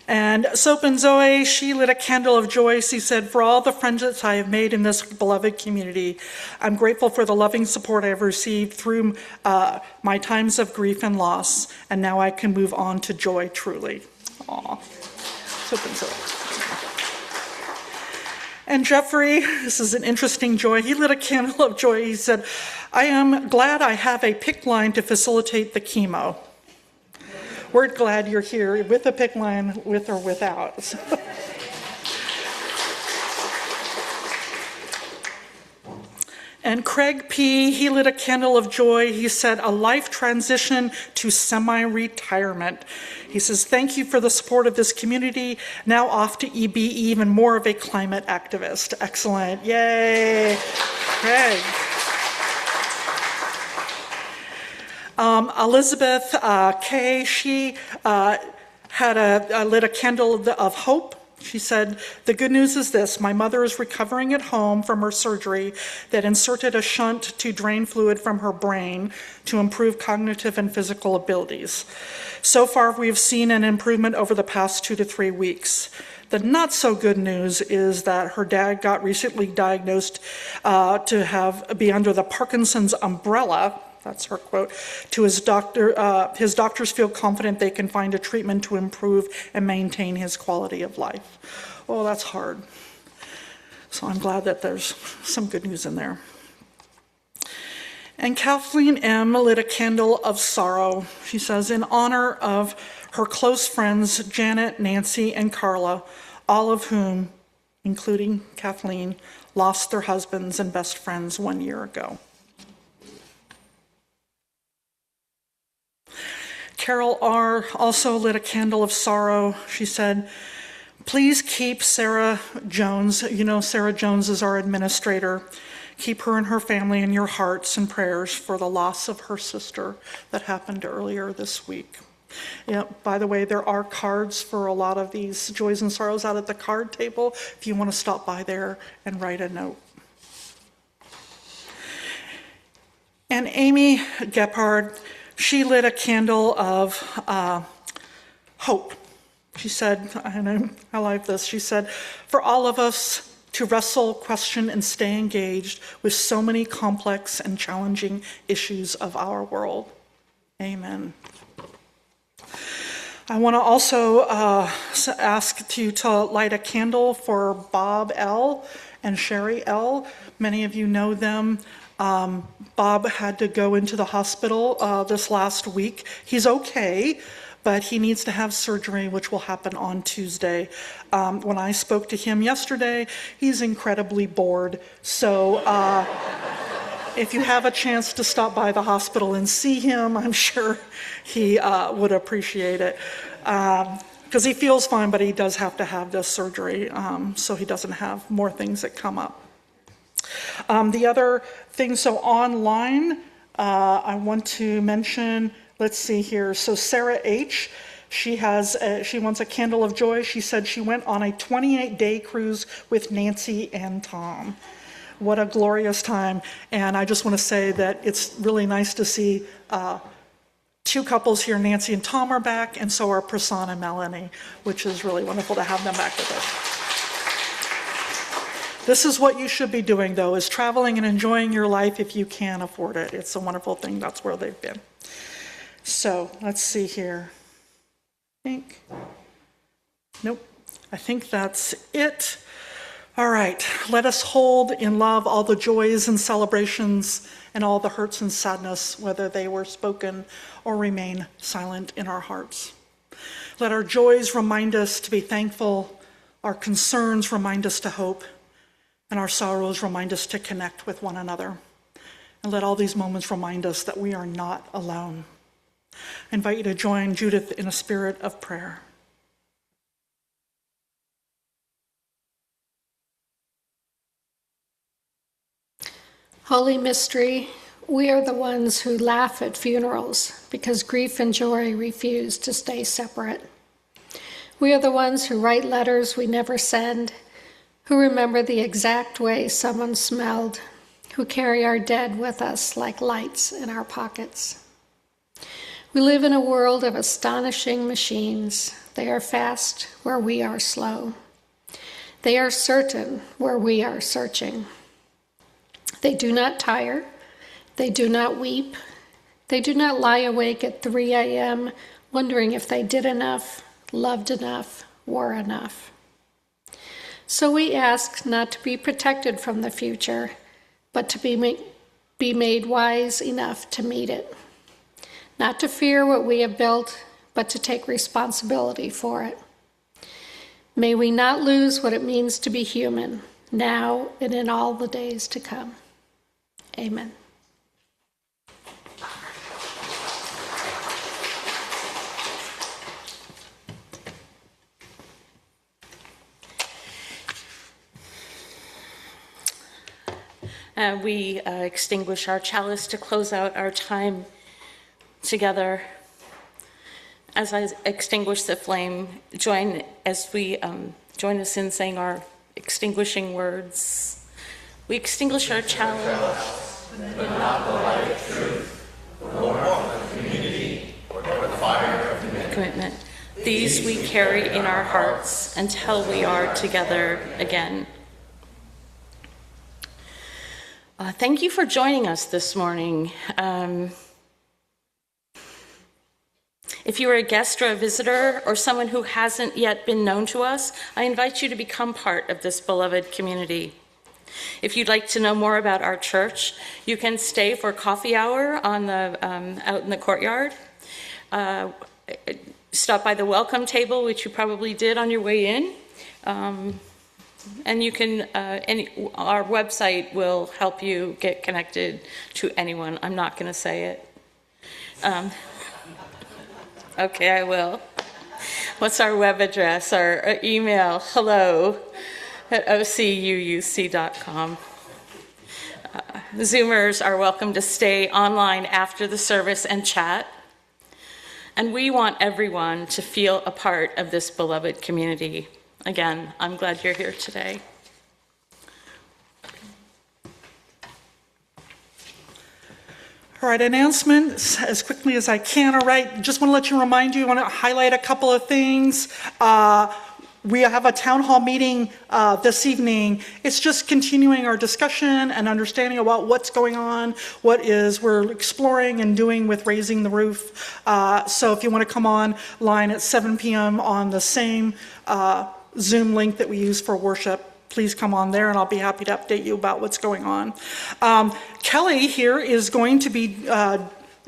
And Soap and Zoe, she lit a candle of joy. She said, for all the friendships I have made in this beloved community, I'm grateful for the loving support I have received through my times of grief and loss, and now I can move on to joy truly. Aw, Soap and Zoe. And Jeffrey, this is an interesting joy. He lit a candle of joy. He said, I am glad I have a PICC line to facilitate the chemo. We're glad you're here with a PICC line, with or without. And Craig P., he lit a candle of joy. He said, a life transition to semi-retirement. He says, thank you for the support of this community. Now off to be even more of a climate activist. Excellent. Yay. Craig. Elizabeth Kay, she lit a candle of hope. She said, the good news is this, my mother is recovering at home from her surgery that inserted a shunt to drain fluid from her brain to improve cognitive and physical abilities. So far, we have seen an improvement over the past 2 to 3 weeks. The not so good news is that her dad got recently diagnosed to be under the Parkinson's umbrella. That's her quote, to his doctor. His doctors feel confident they can find a treatment to improve and maintain his quality of life. Oh, that's hard. So I'm glad that there's some good news in there. And Kathleen M. lit a candle of sorrow. She says, in honor of her close friends, Janet, Nancy, and Carla, all of whom, including Kathleen, lost their husbands and best friends 1 year ago. Carol R. also lit a candle of sorrow. She said, please keep Sarah Jones, you know Sarah Jones is our administrator, keep her and her family in your hearts and prayers for the loss of her sister that happened earlier this week. Yeah, by the way, there are cards for a lot of these joys and sorrows out at the card table if you want to stop by there and write a note. And Amy Gephardt, she lit a candle of hope. She said, I like this, she said, for all of us to wrestle, question, and stay engaged with so many complex and challenging issues of our world. Amen. I want to also ask you to light a candle for Bob L. and Sherry L. Many of you know them. Bob had to go into the hospital this last week. He's okay, but he needs to have surgery, which will happen on Tuesday. When I spoke to him yesterday, he's incredibly bored. So if you have a chance to stop by the hospital and see him, I'm sure he would appreciate it. Because he feels fine, but he does have to have this surgery, so he doesn't have more things that come up. The other thing, so online, I want to mention, let's see here. So Sarah H., she wants a candle of joy. She said she went on a 28-day cruise with Nancy and Tom. What a glorious time. And I just want to say that it's really nice to see two couples here. Nancy and Tom are back, and so are Prasanna and Melanie, which is really wonderful to have them back with us. This is what you should be doing, though, is traveling and enjoying your life if you can afford it. It's a wonderful thing. That's where they've been. So let's see here. Nope. I think that's it. All right. Let us hold in love all the joys and celebrations and all the hurts and sadness, whether they were spoken or remain silent in our hearts. Let our joys remind us to be thankful. Our concerns remind us to hope. And our sorrows remind us to connect with one another. And let all these moments remind us that we are not alone. I invite you to join Judith in a spirit of prayer. Holy Mystery, we are the ones who laugh at funerals because grief and joy refuse to stay separate. We are the ones who write letters we never send, who remember the exact way someone smelled, who carry our dead with us like lights in our pockets. We live in a world of astonishing machines. They are fast where we are slow. They are certain where we are searching. They do not tire. They do not weep. They do not lie awake at 3 a.m. wondering if they did enough, loved enough, were enough. So we ask not to be protected from the future, but to be made wise enough to meet it. Not to fear what we have built, but to take responsibility for it. May we not lose what it means to be human, now and in all the days to come. Amen. We extinguish our chalice to close out our time together. As I extinguish the flame, join us in saying our extinguishing words. We extinguish our chalice, but not the light of truth, the warmth of community, or the fire of commitment. These we carry in our hearts until we are together again. Thank you for joining us this morning. If you are a guest or a visitor or someone who hasn't yet been known to us, I invite you to become part of this beloved community. If you'd like to know more about our church, you can stay for coffee hour on out in the courtyard. Stop by the welcome table, which you probably did on your way in. And you can, our website will help you get connected to anyone. I'm not going to say it. Okay, I will. What's our web address? Our email, hello@ocuuc.com. Zoomers are welcome to stay online after the service and chat. And we want everyone to feel a part of this beloved community. Again, I'm glad you're here today. All right, announcements as quickly as I can. All right, just want to remind you, I want to highlight a couple of things. We have a town hall meeting this evening. It's just continuing our discussion and understanding about what's going on, we're exploring and doing with raising the roof. So if you want to come online at 7 p.m. on the same Zoom link that we use for worship, please come on there and I'll be happy to update you about what's going on. Kelly here is going to be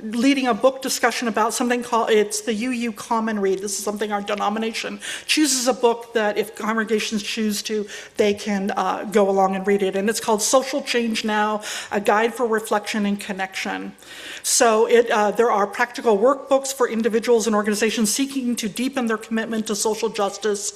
leading a book discussion about something it's the UU Common Read. This is something our denomination chooses, a book that if congregations choose to, they can go along and read it. And it's called Social Change Now, A Guide for Reflection and Connection. So there are practical workbooks for individuals and organizations seeking to deepen their commitment to social justice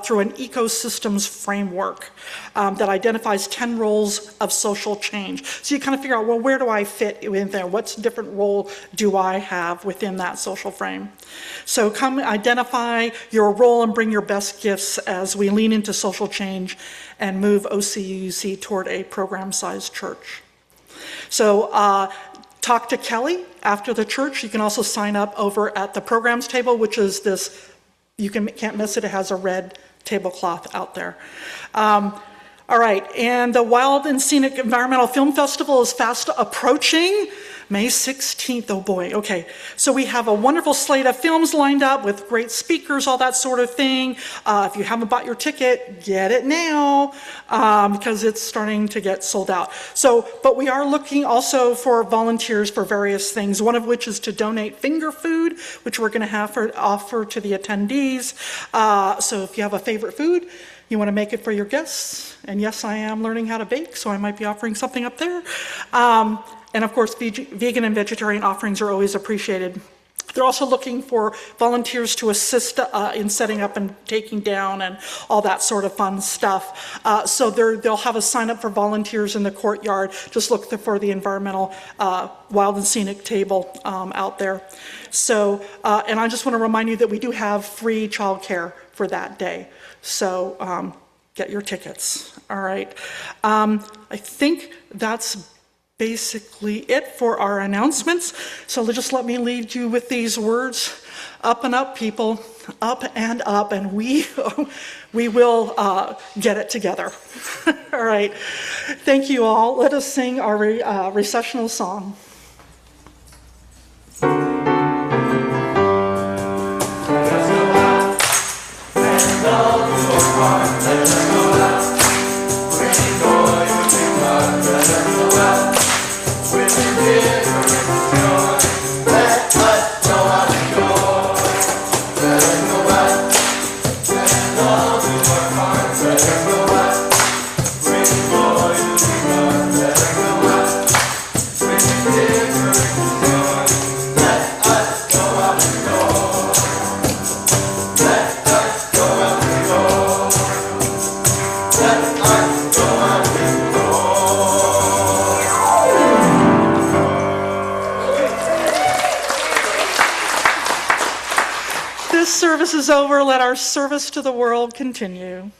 through an ecosystems framework that identifies 10 roles of social change. So you kind of figure out, well, where do I fit in there? What's a different role do I have within that social frame? So come identify your role and bring your best gifts as we lean into social change and move OCUC toward a program-sized church. So talk to Kelly after the church. You can also sign up over at the programs table, which is this, can't miss it, it has a red tablecloth out there. All right, and the Wild and Scenic Environmental Film Festival is fast approaching. May 16th, oh boy, okay. So we have a wonderful slate of films lined up with great speakers, all that sort of thing. If you haven't bought your ticket, get it now, because it's starting to get sold out. But we are looking also for volunteers for various things, one of which is to donate finger food, which we're gonna offer to the attendees. So if you have a favorite food, you want to make it for your guests, and yes, I am learning how to bake, so I might be offering something up there. And of course, vegan and vegetarian offerings are always appreciated. They're also looking for volunteers to assist in setting up and taking down and all that sort of fun stuff. So they'll have a sign up for volunteers in the courtyard. Just look for the environmental wild and scenic table out there. So, and I just want to remind you that we do have free childcare for that day. So get your tickets. All right. I think that's basically it for our announcements. So just let me leave you with these words. Up and up, people. Up, and we will get it together. All right. Thank you all. Let us sing our recessional song. This service is over. Let our service to the world continue.